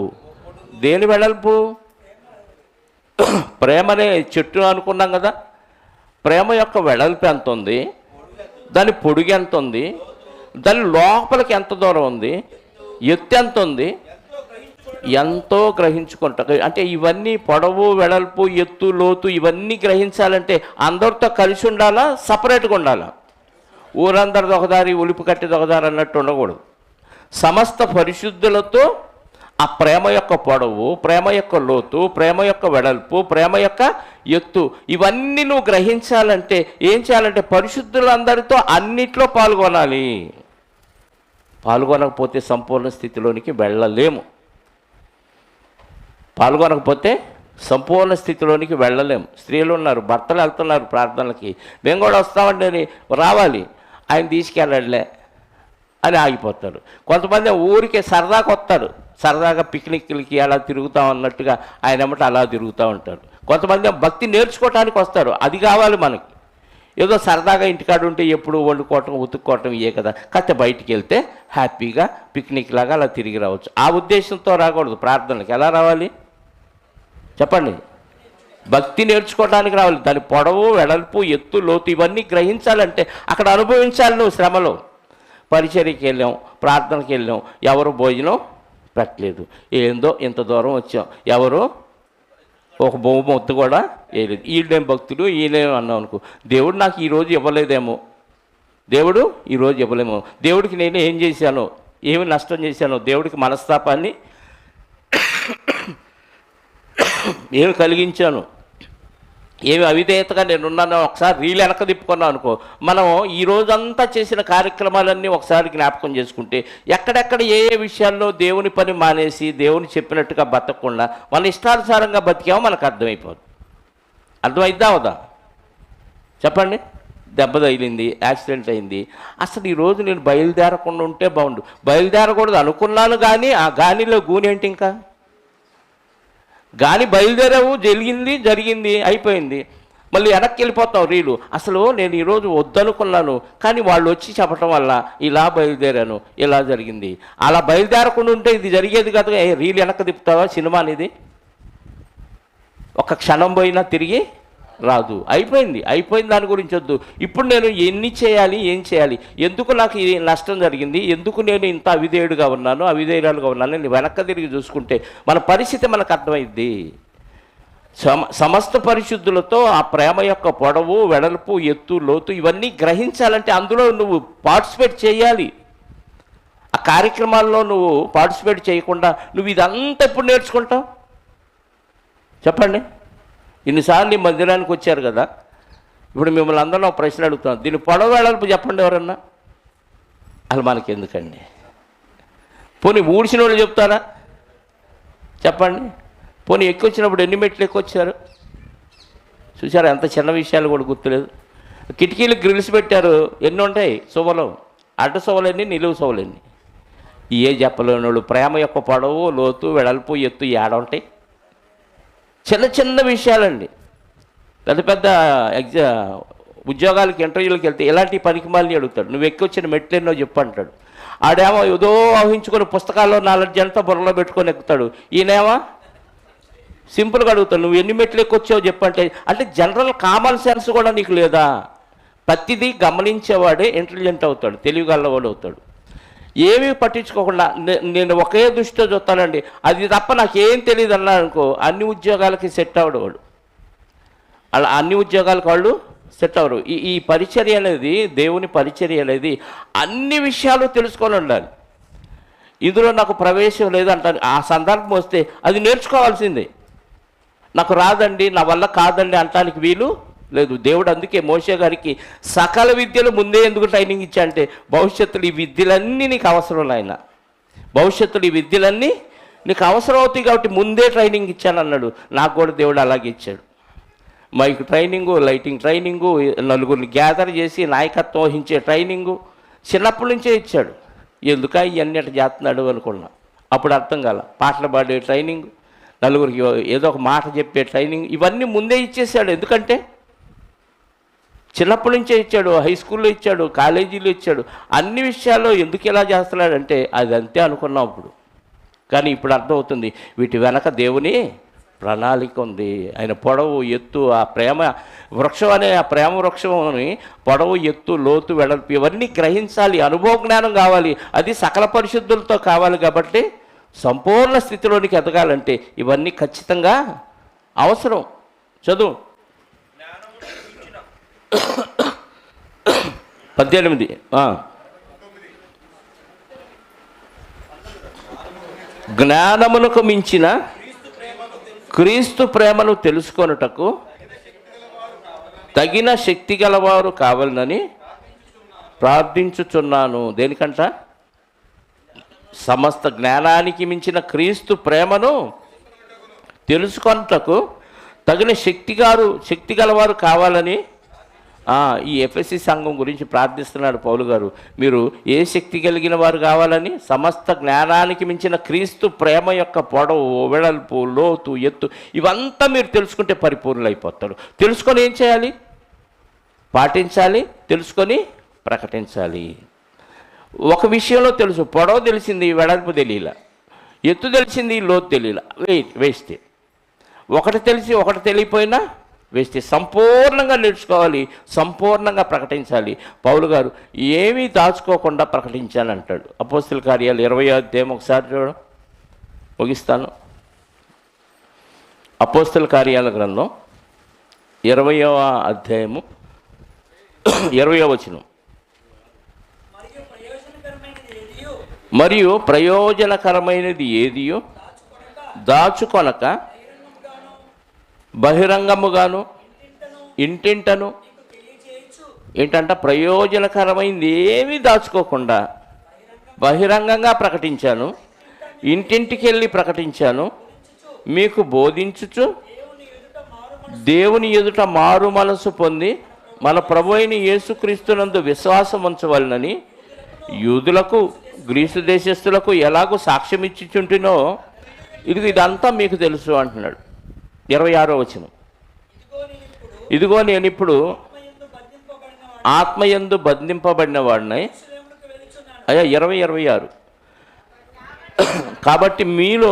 [SPEAKER 1] దేని వెడల్పు? ప్రేమనే చెట్టు అనుకున్నాం కదా. ప్రేమ యొక్క వెడల్పు ఎంత ఉంది? దాని పొడుగు ఎంత ఉంది? దాని లోపలికి ఎంత దూరం ఉంది? ఎత్తు ఎంత ఉంది? ఎంతో గ్రహించుకుంటా. అంటే ఇవన్నీ పొడవు, వెడల్పు, ఎత్తు, లోతు ఇవన్నీ గ్రహించాలంటే అందరితో కలిసి ఉండాలా, సపరేట్గా ఉండాలా? ఊరందరిది ఒకదారి, ఉలిపి కట్టేది ఒకదారి అన్నట్టు ఉండకూడదు. సమస్త పరిశుద్ధులతో ఆ ప్రేమ యొక్క పొడవు, ప్రేమ యొక్క లోతు, ప్రేమ యొక్క వెడల్పు, ప్రేమ యొక్క ఎత్తు ఇవన్నీ నువ్వు గ్రహించాలంటే ఏం చేయాలంటే పరిశుద్ధులందరితో అన్నిట్లో పాల్గొనాలి. పాల్గొనకపోతే సంపూర్ణ స్థితిలోనికి వెళ్ళలేము. పాల్గొనకపోతే సంపూర్ణ స్థితిలోనికి వెళ్ళలేము. స్త్రీలు ఉన్నారు, భర్తలు వెళ్తున్నారు ప్రార్థనలకి, మేము కూడా వస్తామంటే రావాలి, ఆయన తీసుకెళ్ళలే అని ఆగిపోతారు. కొంతమంది ఊరికే సరదాగా వస్తారు, సరదాగా పిక్నిక్లకి అలా తిరుగుతాం అన్నట్టుగా ఆయన ఏమంటే అలా తిరుగుతూ ఉంటారు. కొంతమంది భక్తి నేర్చుకోవటానికి వస్తారు, అది కావాలి మనకి. ఏదో సరదాగా ఇంటికాడు ఉంటే ఎప్పుడు వండుకోవటం, ఉతుక్కోవటం ఇయే కదా. కాస్త బయటికి వెళ్తే హ్యాపీగా పిక్నిక్ లాగా అలా తిరిగి రావచ్చు. ఆ ఉద్దేశంతో రాకూడదు ప్రార్థనకి. ఎలా రావాలి చెప్పండి? భక్తి నేర్చుకోవడానికి రావాలి. దాని పొడవు, వెడల్పు, ఎత్తు, లోతు ఇవన్నీ గ్రహించాలంటే అక్కడ అనుభవించాలి. నువ్వు శ్రమలో పరిచర్యకి వెళ్ళాం, ప్రార్థనకి వెళ్ళాం, ఎవరు భోజనం పెట్టలేదు, ఏందో ఇంత దూరం వచ్చాం, ఎవరు ఒక బొమ్మ మొత్తం కూడా వేయలేదు. ఈయనేం భక్తుడు, ఈయనేం అన్నాం అనుకో, దేవుడు నాకు ఈరోజు ఇవ్వలేదేమో, దేవుడు ఈరోజు ఇవ్వలేమో, దేవుడికి నేను ఏం చేశానో, ఏమి నష్టం చేశానో, దేవుడికి మనస్తాపాన్ని ఏమి కలిగించాను, ఏమి అవిధేయతగా నేనున్నానో ఒకసారి రీల్ వెనక తిప్పుకున్నాను అనుకో, మనం ఈ రోజంతా చేసిన కార్యక్రమాలన్నీ ఒకసారి జ్ఞాపకం చేసుకుంటే ఎక్కడెక్కడ ఏ ఏ విషయాల్లో దేవుని పని మానేసి దేవుని చెప్పినట్టుగా బతకకుండా మన ఇష్టానుసారంగా బతికామో మనకు అర్థమైపోదు. అర్థమైద్దా అవదా చెప్పండి? దెబ్బ తగిలింది, యాక్సిడెంట్ అయింది, అసలు ఈరోజు నేను బయలుదేరకుండా ఉంటే బాగుండు, బయలుదేరకూడదు అనుకున్నాను, కానీ ఆ గానిలో గూనేంటి, ఇంకా గాని బయలుదేరావు, జరిగింది అయిపోయింది, మళ్ళీ వెనక్కి వెళ్ళిపోతావు రీలు. అసలు నేను ఈరోజు వద్దనుకున్నాను, కానీ వాళ్ళు వచ్చి చెప్పటం వల్ల ఇలా బయలుదేరాను, ఇలా జరిగింది. అలా బయలుదేరకుండా ఉంటే ఇది జరిగేది కదా. రీలు వెనక్కి తిప్పుతావా? సినిమా అనేది ఒక క్షణం పోయినా తిరిగి రాదు. అయిపోయింది దాని గురించి వద్దు. ఇప్పుడు నేను ఎన్ని చేయాలి, ఏం చేయాలి, ఎందుకు నాకు ఈ నష్టం జరిగింది, ఎందుకు నేను ఇంత అవిధేయుడుగా ఉన్నాను, అవిధేయురాలుగా ఉన్నాను, నేను వెనక్కి తిరిగి చూసుకుంటే మన పరిస్థితి మనకు అర్థమైద్ది. సమస్త పరిశుద్ధులతో ఆ ప్రేమ యొక్క పొడవు, వెడల్పు, ఎత్తు, లోతు ఇవన్నీ గ్రహించాలంటే అందులో నువ్వు పార్టిసిపేట్ చేయాలి. ఆ కార్యక్రమాల్లో నువ్వు పార్టిసిపేట్ చేయకుండా నువ్వు ఇదంతా ఎప్పుడు నేర్చుకుంటావు చెప్పండి? ఇన్నిసార్లు ఈ మందిరానికి వచ్చారు కదా, ఇప్పుడు మిమ్మల్ని అందరూ ఒక ప్రశ్న అడుగుతాం, దీని పొడవు వెడల్పు చెప్పండి ఎవరన్నా. అసలు మనకి ఎందుకండి? పోనీ ఊడ్చిన వాళ్ళు చెప్తారా చెప్పండి? పోనీ ఎక్కొచ్చినప్పుడు ఎన్ని మెట్లు ఎక్కొచ్చారు చూసారా? ఎంత చిన్న విషయాలు కూడా గుర్తులేదు. కిటికీలు గ్రిల్స్ పెట్టారు, ఎన్ని ఉంటాయి శుభలు, అడ్డ శుభలెన్ని, నిలువు శుభలెన్ని, ఏ చెప్పలేని వాళ్ళు ప్రేమ యొక్క పొడవు, లోతు, వెడల్పు, ఎత్తు ఏడ ఉంటాయి? చిన్న చిన్న విషయాలండి. పెద్ద పెద్ద ఉద్యోగాలకి, ఇంటర్వ్యూలకు వెళ్తే ఇలాంటి పనికిమాలని అడుగుతాడు, నువ్వు ఎక్కొచ్చిన మెట్లు ఎన్నో చెప్పు అంటాడు. ఆడేమో ఏదో ఊహించుకొని పుస్తకాల్లో నాలెడ్జ్ అంతా బుర్రలో పెట్టుకొని ఎక్కుతాడు. ఈయనేమో సింపుల్గా అడుగుతాడు, నువ్వు ఎన్ని మెట్లు ఎక్కొచ్చావు చెప్పంటే. అంటే జనరల్ కామన్ సెన్స్ కూడా నీకు లేదా? ప్రతిదీ గమనించేవాడే ఇంటెలిజెంట్ అవుతాడు, తెలివిగలవాడు అవుతాడు. ఏమీ పట్టించుకోకుండా నేను ఒకే దృష్టితో చూస్తానండి, అది తప్ప నాకేం తెలియదు అన్నా అనుకో, అన్ని ఉద్యోగాలకి సెట్ అవ్వడు వాడు. అలా అన్ని ఉద్యోగాలకు వాళ్ళు సెట్ అవ్వరు. ఈ పరిచర్య అనేది, దేవుని పరిచర్య అనేది అన్ని విషయాలు తెలుసుకొని ఉండాలి. ఇందులో నాకు ప్రవేశం లేదంటాను, ఆ సందర్భం వస్తే అది నేర్చుకోవాల్సిందే. నాకు రాదండి, నా వల్ల కాదండి అంటానికి వీలు లేదు. దేవుడు అందుకే మోషే గారికి సకల విద్యలు ముందే ఎందుకు ట్రైనింగ్ ఇచ్చా అంటే, భవిష్యత్తులో ఈ విద్యలన్నీ నీకు అవసరం నాయన, భవిష్యత్తులో ఈ విద్యలన్నీ నీకు అవసరం అవుతాయి కాబట్టి ముందే ట్రైనింగ్ ఇచ్చాను అన్నాడు. నాకు కూడా దేవుడు అలాగే ఇచ్చాడు. మైక్ ట్రైనింగు, లైటింగ్ ట్రైనింగు, నలుగురిని గ్యాదర్ చేసి నాయకత్వం వహించే ట్రైనింగు చిన్నప్పటి నుంచే ఇచ్చాడు. ఎందుక ఇవన్నీ అట్లా చేస్తున్నాడు అనుకున్నా. అప్పుడు అర్థం కాల. పాటలు పాడే ట్రైనింగ్, నలుగురికి ఏదో ఒక మాట చెప్పే ట్రైనింగ్, ఇవన్నీ ముందే ఇచ్చేసాడు. ఎందుకంటే చిన్నప్పటి నుంచే ఇచ్చాడు, హై స్కూల్లో ఇచ్చాడు, కాలేజీలో ఇచ్చాడు. అన్ని విషయాల్లో ఎందుకు ఇలా చేస్తున్నాడంటే అది అంతే అనుకున్నాం అప్పుడు. కానీ ఇప్పుడు అర్థమవుతుంది, వీటి వెనక దేవుని ప్రణాళిక ఉంది. ఆయన పొడవు, ఎత్తు, ఆ ప్రేమ వృక్షం అనే ఆ ప్రేమ వృక్షంని పొడవు, ఎత్తు, లోతు, వెడల్పు ఇవన్నీ గ్రహించాలి. అనుభవ జ్ఞానం కావాలి. అది సకల పరిశుద్ధులతో కావాలి. కాబట్టి సంపూర్ణ స్థితిలోనికి ఎదగాలంటే ఇవన్నీ ఖచ్చితంగా అవసరం. చదువు 18. జ్ఞానమునకు మించిన క్రీస్తు ప్రేమను తెలుసుకొనుటకు తగిన శక్తి గలవారు కావాలని ప్రార్థించుచున్నాను. దేనికంట? సమస్త జ్ఞానానికి మించిన క్రీస్తు ప్రేమను తెలుసుకొనుటకు తగిన శక్తి గలవారు కావాలని ఈ ఎఫెసీ సంఘం గురించి ప్రార్థిస్తున్నాడు పౌలు గారు. మీరు ఏ శక్తి కలిగిన వారు కావాలని? సమస్త జ్ఞానానికి మించిన క్రీస్తు ప్రేమ యొక్క పొడవు, వెడల్పు, లోతు, ఎత్తు ఇవంతా మీరు తెలుసుకుంటే పరిపూర్ణులైపోతారు. తెలుసుకొని ఏం చేయాలి? పాటించాలి. తెలుసుకొని ప్రకటించాలి. ఒక విషయంలో తెలుసు, పొడవు తెలిసింది, వెడల్పు తెలియలా, ఎత్తు తెలిసింది, లోతు తెలియలా, వేస్తే. ఒకటి తెలిసి ఒకటి తెలియపోయినా వేస్తే. సంపూర్ణంగా నేర్చుకోవాలి, సంపూర్ణంగా ప్రకటించాలి. పౌలు గారు ఏమీ దాచుకోకుండా ప్రకటించానంటాడు. అపోస్తలుల కార్యాలు 20వ అధ్యాయం ఒకసారి చూడడం ముగిస్తాను. అపోస్తల కార్యాల గ్రంథం 20వ అధ్యాయము 20వ వచనం. మరియు ప్రయోజనకరమైనది ఏదియో దాచుకొనక బహిరంగముగాను ఇంటింటను, ఏంటంట, ప్రయోజనకరమైనది ఏమీ దాచుకోకుండా బహిరంగంగా ప్రకటించాను, ఇంటింటికి వెళ్ళి ప్రకటించాను, మీకు బోధించుచు దేవుని ఎదుట మారు మనసు పొంది మన ప్రభు అయిన యేసుక్రీస్తునందు విశ్వాసం ఉంచవలనని యూదులకు గ్రీసు దేశస్థులకు ఎలాగో సాక్ష్యం ఇచ్చిచుంటినో ఇదంతా మీకు తెలుసు అంటున్నాడు. 26వ వచనం. ఇదిగో నేను ఇప్పుడు ఆత్మయందు బంధింపబడిన వాడినై. అయ్యా 26. కాబట్టి మీలో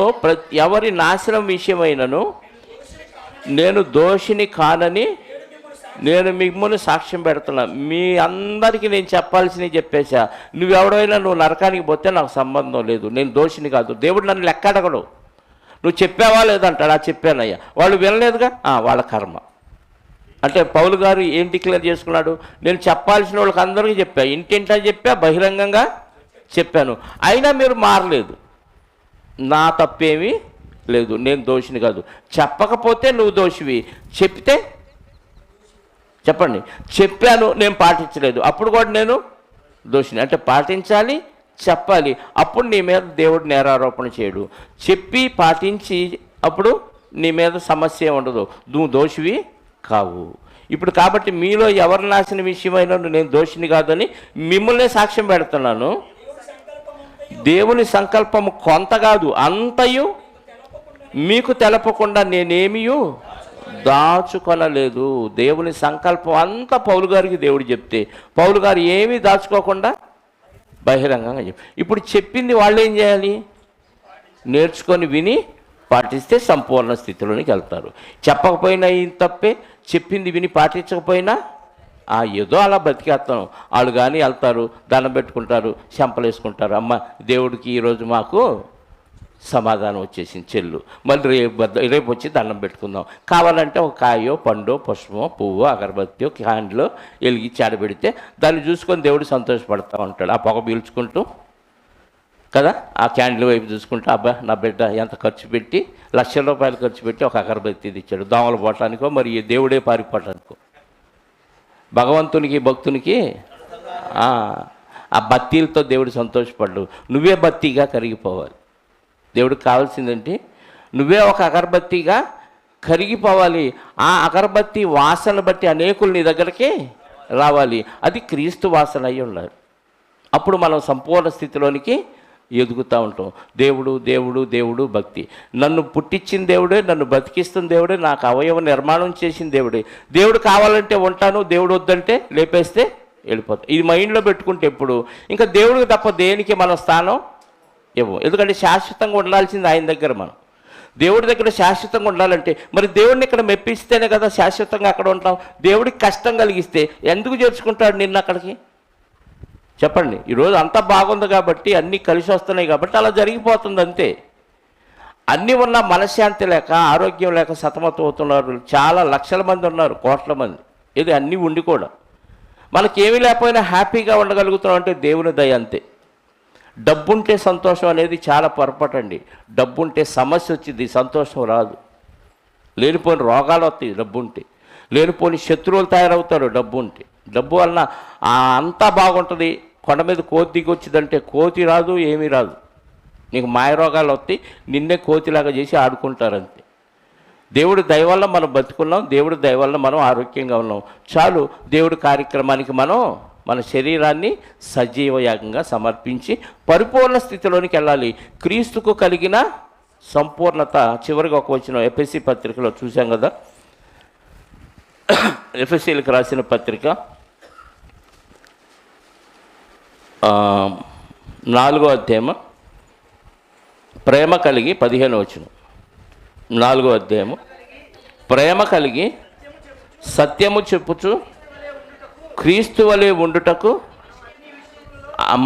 [SPEAKER 1] ఎవరి నాశనం విషయమైనను నేను దోషిని కానని నేను మిమ్మల్ని సాక్ష్యం పెడుతున్నా. మీ అందరికీ నేను చెప్పాల్సినవి చెప్పేశా. నువ్వెవడైనా నువ్వు నరకానికి పోతే నాకు సంబంధం లేదు, నేను దోషిని కాదు. దేవుడు నన్ను లెక్క అడగడు. నువ్వు చెప్పావా లేదంటాడు. చెప్పానయ్యా. వాళ్ళు వినలేదుగా, వాళ్ళ కర్మ. అంటే పౌలు గారు ఏం డిక్లేర్ చేసుకున్నాడు? నేను చెప్పాల్సిన వాళ్ళకి అందరికీ చెప్పా, ఇంటింటా చెప్పా, బహిరంగంగా చెప్పాను, అయినా మీరు మారలేదు. నా తప్పేమీ లేదు, నేను దోషిని కాదు. చెప్పకపోతే నువ్వు దోషివి, చెప్తే చెప్పండి, చెప్పాను నేను పాటించలేదు, అప్పుడు కూడా నేను దోషిని. అంటే పాటించాలి, చెప్పాలి, అప్పుడు నీ మీద దేవుడు నేరారోపణ చేయడు. చెప్పి పాటించి అప్పుడు నీ మీద సమస్య ఉండదు, నువ్వు దోషివి కావు. ఇప్పుడు కాబట్టి మీలో ఎవరి నాశన విషయమైనా నేను దోషిని కాదని మిమ్మల్నే సాక్ష్యం పెడుతున్నాను. దేవుని సంకల్పము కొంత కాదు, అంతయు మీకు తెలపకుండా నేనేమియు దాచుకొనలేదు. దేవుని సంకల్పం అంతా పౌలు గారికి దేవుడు చెప్తే పౌలు గారు ఏమీ దాచుకోకుండా బహిరంగంగా చెప్పి, ఇప్పుడు చెప్పింది వాళ్ళు ఏం చేయాలి? నేర్చుకొని విని పాటిస్తే సంపూర్ణ స్థితిలోనికి వెళ్తారు. చెప్పకపోయినా ఏం తప్పే, చెప్పింది విని పాటించకపోయినా ఏదో అలా బతికేస్తాం. వాళ్ళు కానీ వెళ్తారు, దండం పెట్టుకుంటారు, చెంపలు వేసుకుంటారు. అమ్మ దేవుడికి ఈరోజు మాకు సమాధానం వచ్చేసింది చెల్లు, మళ్ళీ రేపు వచ్చి దండం పెట్టుకుందాం. కావాలంటే ఒక కాయో పండో పుష్పమో పువ్వో అగరబత్తియో క్యాండిలో వెలిగి చాడబెడితే దాన్ని చూసుకొని దేవుడు సంతోషపడతా ఉంటాడు. ఆ పొగ పీల్చుకుంటూ కదా, ఆ క్యాండిల్ వైపు చూసుకుంటూ, అబ్బా నా బిడ్డ ఎంత ఖర్చు పెట్టి లక్షల రూపాయలు ఖర్చు పెట్టి ఒక అగరబత్తి ఇచ్చాడు, దోమలు పోవటానికో మరి దేవుడే పారిపోవటానికో. భగవంతునికి భక్తునికి ఆ బత్తీలతో దేవుడు సంతోషపడ్డు. నువ్వే బత్తీగా కరిగిపోవాలి. దేవుడికి కావాల్సిందంటే నువ్వే ఒక అగరబత్తిగా కరిగిపోవాలి. ఆ అగరబత్తి వాసన బట్టి అనేకులు నీ దగ్గరికి రావాలి. అది క్రీస్తు వాసన అయి ఉండాలి. అప్పుడు మనం సంపూర్ణ స్థితిలోనికి ఎదుగుతూ ఉంటాం. దేవుడు దేవుడు దేవుడు భక్తి. నన్ను పుట్టించిన దేవుడే, నన్ను బతికిస్తున్న దేవుడే, నాకు అవయవ నిర్మాణం చేసిన దేవుడే. దేవుడు కావాలంటే ఉంటాను, దేవుడు వద్దంటే లేపేస్తే వెళ్ళిపోతాం. ఇది మైండ్లో పెట్టుకుంటే ఎప్పుడు ఇంకా దేవుడికి తప్ప దేనికి మనం స్థానం ఇవ్వం. ఎందుకంటే శాశ్వతంగా ఉండాల్సింది ఆయన దగ్గర. మనం దేవుడి దగ్గర శాశ్వతంగా ఉండాలంటే మరి దేవుడిని ఇక్కడ మెప్పిస్తేనే కదా శాశ్వతంగా అక్కడ ఉంటాం. దేవుడికి కష్టం కలిగిస్తే ఎందుకు చేర్చుకుంటాడు నిన్ను అక్కడికి? చెప్పండి. ఈరోజు అంతా బాగుంది కాబట్టి, అన్నీ కలిసి వస్తున్నాయి కాబట్టి అలా జరిగిపోతుంది అంతే. అన్నీ ఉన్న మనశ్శాంతి లేక, ఆరోగ్యం లేక సతమతం అవుతున్నారు చాలా లక్షల మంది ఉన్నారు, కోట్ల మంది. ఇది అన్నీ ఉండి కూడా మనకేమీ లేకపోయినా హ్యాపీగా ఉండగలుగుతున్నాం అంటే దేవుని దయ అంతే. డబ్బుంటే సంతోషం అనేది చాలా పొరపాటండి. డబ్బుంటే సమస్య వచ్చింది, సంతోషం రాదు. లేనిపోని రోగాలు వస్తాయి డబ్బుంటే, లేనిపోని శత్రువులు తయారవుతారు డబ్బుంటే. డబ్బు వలన అంతా బాగుంటుంది. కొండ మీద కోతి దిగి వచ్చిందంటే కోతి రాదు, ఏమీ రాదు. నీకు మాయ రోగాలు వస్తాయి, నిన్నే కోతిలాగా చేసి ఆడుకుంటారంతే. దేవుడి దయ వల్ల మనం బతుకున్నాం, దేవుడి దయ వల్ల మనం ఆరోగ్యంగా ఉన్నాం. చాలు. దేవుడి కార్యక్రమానికి మనం మన శరీరాన్ని సజీవయాగంగా సమర్పించి పరిపూర్ణ స్థితిలోనికి వెళ్ళాలి. క్రీస్తుకు కలిగిన సంపూర్ణత. చివరిగా ఒక వచనం ఎఫెసీ పత్రికలో చూసాం కదా. ఎఫెసీలకు రాసిన పత్రిక 4వ అధ్యాయం ప్రేమ కలిగి 15వ వచనం. 4వ అధ్యాయము ప్రేమ కలిగి సత్యము చెప్పుచు క్రీస్తు వలె ఉండుటకు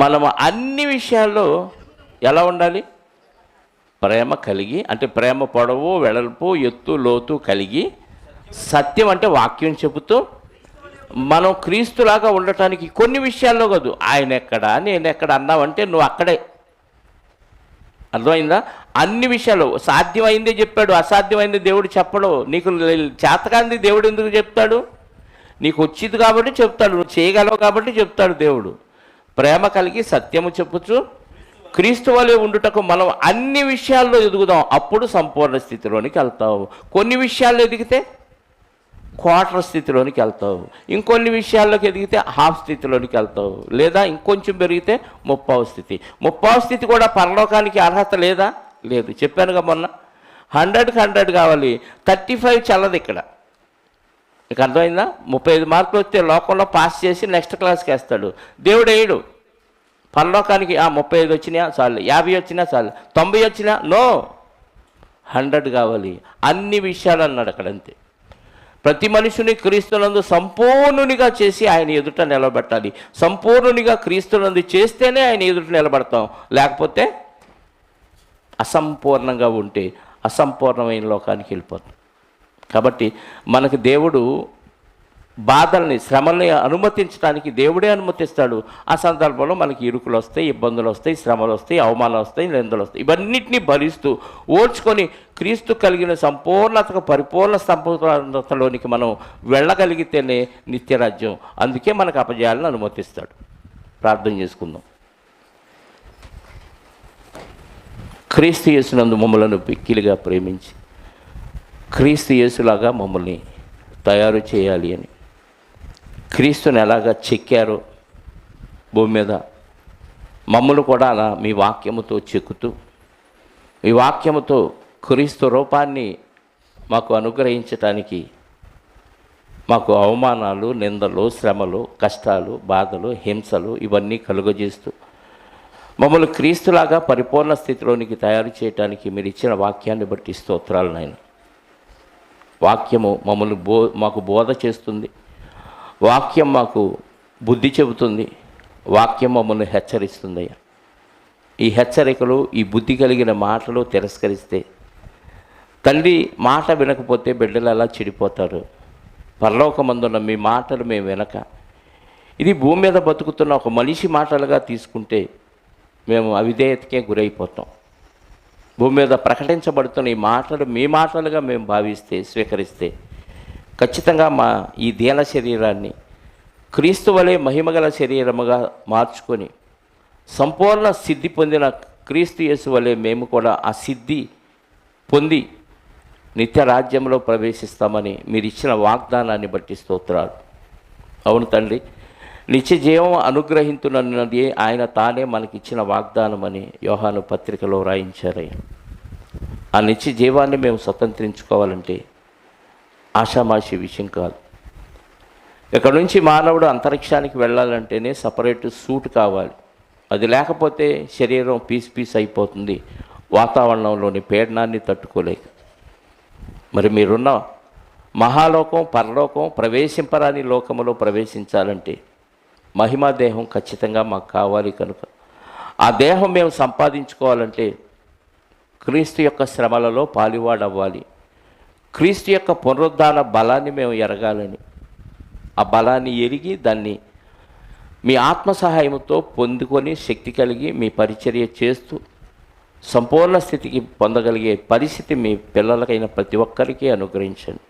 [SPEAKER 1] మనం అన్ని విషయాల్లో ఎలా ఉండాలి? ప్రేమ కలిగి అంటే ప్రేమ పొడవు వెడల్పు ఎత్తు లోతు కలిగి, సత్యం అంటే వాక్యం చెబుతూ మనం క్రీస్తులాగా ఉండటానికి కొన్ని విషయాల్లో కాదు, ఆయన ఎక్కడ నేను ఎక్కడ అన్నావంటే నువ్వు అక్కడే. అర్థమైందా? అన్ని విషయాలు సాధ్యమైందే చెప్పాడు, అసాధ్యమైంది దేవుడు చెప్పడు. నీకు చేతకాంది దేవుడు ఎందుకు చెప్తాడు? నీకు వచ్చింది కాబట్టి చెప్తాడు, నువ్వు చేయగలవు కాబట్టి చెప్తాడు దేవుడు. ప్రేమ కలిగి సత్యము చెప్పుచు క్రీస్తు వలె ఉండుటకు మనం అన్ని విషయాల్లో ఎదుగుదాం, అప్పుడు సంపూర్ణ స్థితిలోనికి వెళ్తావు. కొన్ని విషయాల్లో ఎదిగితే క్వార్టర్ స్థితిలోనికి వెళ్తావు, ఇంకొన్ని విషయాల్లోకి ఎదిగితే హాఫ్ స్థితిలోనికి వెళ్తావు, లేదా ఇంకొంచెం పెరిగితే 30వ స్థితి. 30వ స్థితి కూడా పరలోకానికి అర్హత లేదా? లేదు. చెప్పానుగా మొన్న, 100కి 100 కావాలి, 35 చల్లదు ఇక్కడ. నీకు అర్థమైందా? 35 మార్కులు వస్తే లోకంలో పాస్ చేసి నెక్స్ట్ క్లాస్కి వేస్తాడు దేవుడు. వేయడు. పరలోకానికి 35 వచ్చినా చాలు, 50 వచ్చినా చాలు, 90 వచ్చినా నో, 100 కావాలి. అన్ని విషయాలు అన్నాడు అక్కడ. అంతే. ప్రతి మనుషుని క్రీస్తునందు సంపూర్ణునిగా చేసి ఆయన ఎదుట నిలబెట్టాలి. సంపూర్ణునిగా క్రీస్తునందు చేస్తేనే ఆయన ఎదుట నిలబడతాం, లేకపోతే అసంపూర్ణంగా ఉంటే అసంపూర్ణమైన లోకానికి వెళ్ళిపోతాం. కాబట్టి మనకు దేవుడు బాధల్ని శ్రమల్ని అనుమతించడానికి దేవుడే అనుమతిస్తాడు. ఆ సందర్భంలో మనకి ఇరుకులు వస్తాయి, ఇబ్బందులు వస్తాయి, శ్రమలు వస్తాయి, అవమానాలు వస్తాయి, నిందలు వస్తాయి. ఇవన్నిటినీ భరిస్తూ ఓడ్చుకొని క్రీస్తు కలిగిన సంపూర్ణతకు పరిపూర్ణ సంపూర్ణతలోనికి మనం వెళ్ళగలిగితేనే నిత్యరాజ్యం. అందుకే మనకు అపజయాలను అనుమతిస్తాడు. ప్రార్థన చేసుకుందాం. క్రీస్తు యేసునందు మమ్మలను పిక్కిలిగా ప్రేమించి క్రీస్తు యేసులాగా మమ్మల్ని తయారు చేయాలి అని క్రీస్తుని ఎలాగా చెక్కారో భూమి మీద మమ్మల్ని కూడా అలా మీ వాక్యముతో చెక్కుతూ మీ వాక్యముతో క్రీస్తు రూపాన్ని మాకు అనుగ్రహించటానికి మాకు అవమానాలు, నిందలు, శ్రమలు, కష్టాలు, బాధలు, హింసలు ఇవన్నీ కలుగజేస్తూ మమ్మల్ని క్రీస్తులాగా పరిపూర్ణ స్థితిలోనికి తయారు చేయడానికి మీరు ఇచ్చిన వాక్యాన్ని బట్టి స్తోత్రాలు నాయన. వాక్యము మమ్మల్ని మాకు బోధ చేస్తుంది, వాక్యం మాకు బుద్ధి చెబుతుంది, వాక్యం మమ్మల్ని హెచ్చరిస్తుందయ్యా. ఈ హెచ్చరికలు, ఈ బుద్ధి కలిగిన మాటలు తిరస్కరిస్తే తండ్రి మాట వినకపోతే బిడ్డలు ఎలా చెడిపోతారు. పరలోకమందున్న మీ మాటలు మేము వినక ఇది భూమి మీద బతుకుతున్న ఒక మనిషి మాటలుగా తీసుకుంటే మేము అవిధేయతకే గురైపోతాం. భూమి మీద ప్రకటించబడుతున్న ఈ మాటలు మీ మాటలుగా మేము భావిస్తే, స్వీకరిస్తే ఖచ్చితంగా మా ఈ దీన శరీరాన్ని క్రీస్తు వలె మహిమగల శరీరముగా మార్చుకొని సంపూర్ణ సిద్ధి పొందిన క్రీస్తు యేసు వలె మేము కూడా ఆ సిద్ధి పొంది నిత్య రాజ్యంలో ప్రవేశిస్తామని మీరు ఇచ్చిన వాగ్దానాన్ని బట్టి స్తోత్రాలు. అవును తండ్రి, నిత్య జీవం అనుగ్రహించునన్నది ఆయన తానే మనకిచ్చిన వాగ్దానమని యోహాను పత్రికలో రాయించారయ్య. ఆ నిత్య జీవాన్ని మేము స్వతంత్రించుకోవాలంటే ఆషామాషి విషయం కాదు. ఇక్కడ నుంచి మానవుడు అంతరిక్షానికి వెళ్ళాలంటేనే సపరేట్ సూట్ కావాలి. అది లేకపోతే శరీరం పీస్ అయిపోతుంది, వాతావరణంలోని పీడనాన్ని తట్టుకోలేక. మరి మీరున్న మహాలోకం, పరలోకం, ప్రవేశింపరాని లోకములో ప్రవేశించాలంటే మహిమా దేహం ఖచ్చితంగా మాకు కావాలి. కనుక ఆ దేహం మేము సంపాదించుకోవాలంటే క్రీస్తు యొక్క శ్రమలలో పాలివాడవ్వాలి. క్రీస్తు యొక్క పునరుద్ధాన బలాన్ని మేము ఎరగాలని, ఆ బలాన్ని ఎరిగి దాన్ని మీ ఆత్మ సహాయంతో పొందుకొని శక్తి కలిగి మీ పరిచర్య చేస్తూ సంపూర్ణ స్థితికి పొందగలిగే పరిస్థితి మీ పిల్లలకైన ప్రతి ఒక్కరికి అనుగ్రహించండి.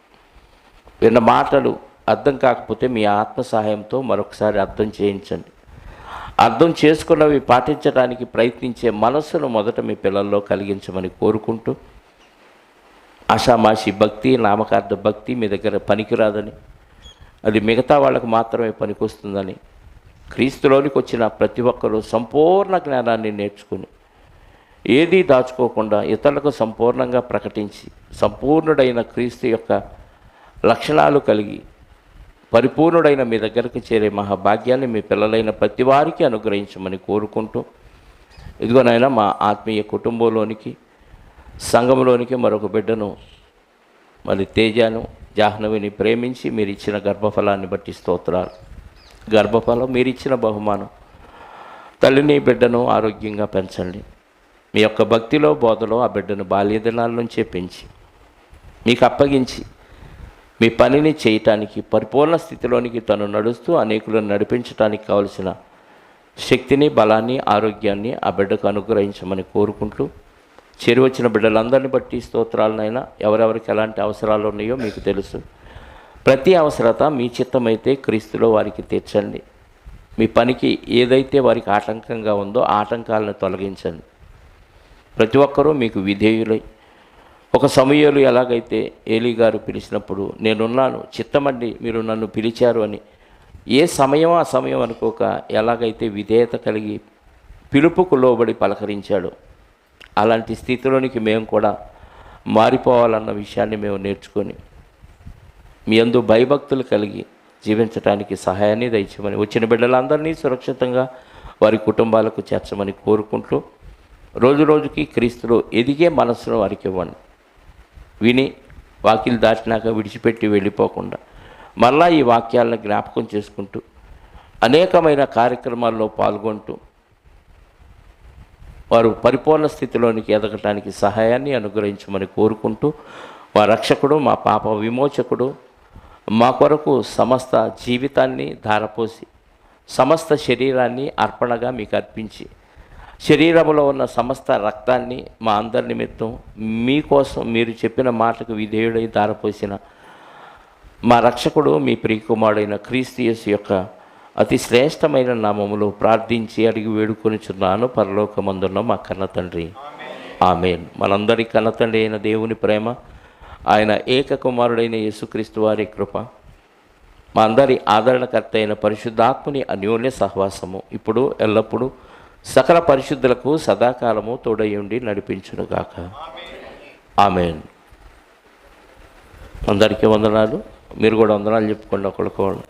[SPEAKER 1] విన్న మాటలు అర్థం కాకపోతే మీ ఆత్మ సహాయంతో మరొకసారి అర్థం చేయించండి. అర్థం చేసుకున్నవి పాటించడానికి ప్రయత్నించే మనస్సును మొదట మీ పిల్లల్లో కలిగించమని కోరుకుంటూ, ఆషామాషి భక్తి, నామకార్థ భక్తి మీ దగ్గర పనికిరాదని, అది మిగతా వాళ్ళకు మాత్రమే పనికొస్తుందని, క్రీస్తులోనికి వచ్చిన ప్రతి ఒక్కరూ సంపూర్ణ జ్ఞానాన్ని నేర్చుకుని ఏదీ దాచుకోకుండా ఇతరులకు సంపూర్ణంగా ప్రకటించి సంపూర్ణుడైన క్రీస్తు యొక్క లక్షణాలు కలిగి పరిపూర్ణుడైన మీ దగ్గరికి చేరే మహాభాగ్యాన్ని మీ పిల్లలైన ప్రతి వారికి అనుగ్రహించమని కోరుకుంటూ, ఇదిగోనైనా మా ఆత్మీయ కుటుంబంలోనికి, సంఘంలోనికి మరొక బిడ్డను, మరి తేజాను, జాహ్నవిని ప్రేమించి మీరు ఇచ్చిన గర్భఫలాన్ని బట్టి స్తోత్రాలు. గర్భఫలం మీరు ఇచ్చిన బహుమానం. తల్లిని బిడ్డను ఆరోగ్యంగా పెంచండి. మీ యొక్క భక్తిలో బోధలో ఆ బిడ్డను బాల్య దినాల నుంచే పెంచి మీకు అప్పగించి మీ పనిని చేయటానికి పరిపూర్ణ స్థితిలోనికి తను నడుస్తూ అనేకులను నడిపించడానికి కావలసిన శక్తిని, బలాన్ని, ఆరోగ్యాన్ని ఆ బిడ్డకు అనుగ్రహించమని కోరుకుంటూ చేరువచ్చిన బిడ్డలందరిని బట్టి స్తోత్రాలనైనా. ఎవరెవరికి ఎలాంటి అవసరాలు ఉన్నాయో మీకు తెలుసు. ప్రతి అవసరత మీ చిత్తమైతే క్రీస్తులో వారికి తీర్చండి. మీ పనికి ఏదైతే వారికి ఆటంకంగా ఉందో ఆటంకాలను తొలగించండి. ప్రతి ఒక్కరూ మీకు విధేయులై, ఒక సమూయేలు ఎలాగైతే ఏలీ గారు పిలిచినప్పుడు నేనున్నాను, చిత్తమండి మీరు నన్ను పిలిచారు అని ఏ సమయం ఆ సమయం అనుకోక ఎలాగైతే విధేయత కలిగి పిలుపుకు లోబడి పలకరించాడో అలాంటి స్థితిలోనికి మేము కూడా మారిపోవాలన్న విషయాన్ని మేము నేర్చుకొని మీ యందు భయభక్తులు కలిగి జీవించడానికి సహాయాన్ని దయచేయమని, వచ్చిన బిడ్డలందరినీ సురక్షితంగా వారి కుటుంబాలకు చేర్చమని కోరుకుంటూ రోజు రోజుకి క్రీస్తులో ఎదిగే మనస్సును వారికి ఇవ్వండి. విని వాక్యాలు దాటినాక విడిచిపెట్టి వెళ్ళిపోకుండా మళ్ళా ఈ వాక్యాలను జ్ఞాపకం చేసుకుంటూ అనేకమైన కార్యక్రమాల్లో పాల్గొంటూ వారు పరిపూర్ణ స్థితిలోనికి ఎదగటానికి సహాయాన్ని అనుగ్రహించమని కోరుకుంటూ, మా రక్షకుడు, మా పాప విమోచకుడు, మా కొరకు సమస్త జీవితాన్ని ధారపోసి సమస్త శరీరాన్ని అర్పణగా మీకు అర్పించి శరీరంలో ఉన్న సమస్త రక్తాన్ని మా అందరి నిమిత్తం మీకోసం మీరు చెప్పిన మాటకు విధేయుడై ధారపోసిన మా రక్షకుడు, మీ ప్రియకుమారుడైన క్రీస్తు యేసు యొక్క అతి శ్రేష్టమైన నామములో ప్రార్థించి అడిగి వేడుకొనిచున్నాను పరలోకమందున్న మా కన్న తండ్రి. ఆమేన్. మనందరి కన్న తండ్రి అయిన దేవుని ప్రేమ, ఆయన ఏక కుమారుడైన యేసుక్రీస్తు వారి కృప, మా అందరి ఆదరణకర్త అయిన పరిశుద్ధాత్మని అన్యోన్య సహవాసము ఇప్పుడు ఎల్లప్పుడూ సకల పరిశుద్ధులకు సదాకాలము తోడయుండి నడిపించునుగాక. ఆమేన్. అందరికీ వందనాలు. మీరు కూడా వందనాలు చెప్పుకోండి ఒకళ్ళకొకళ్ళు.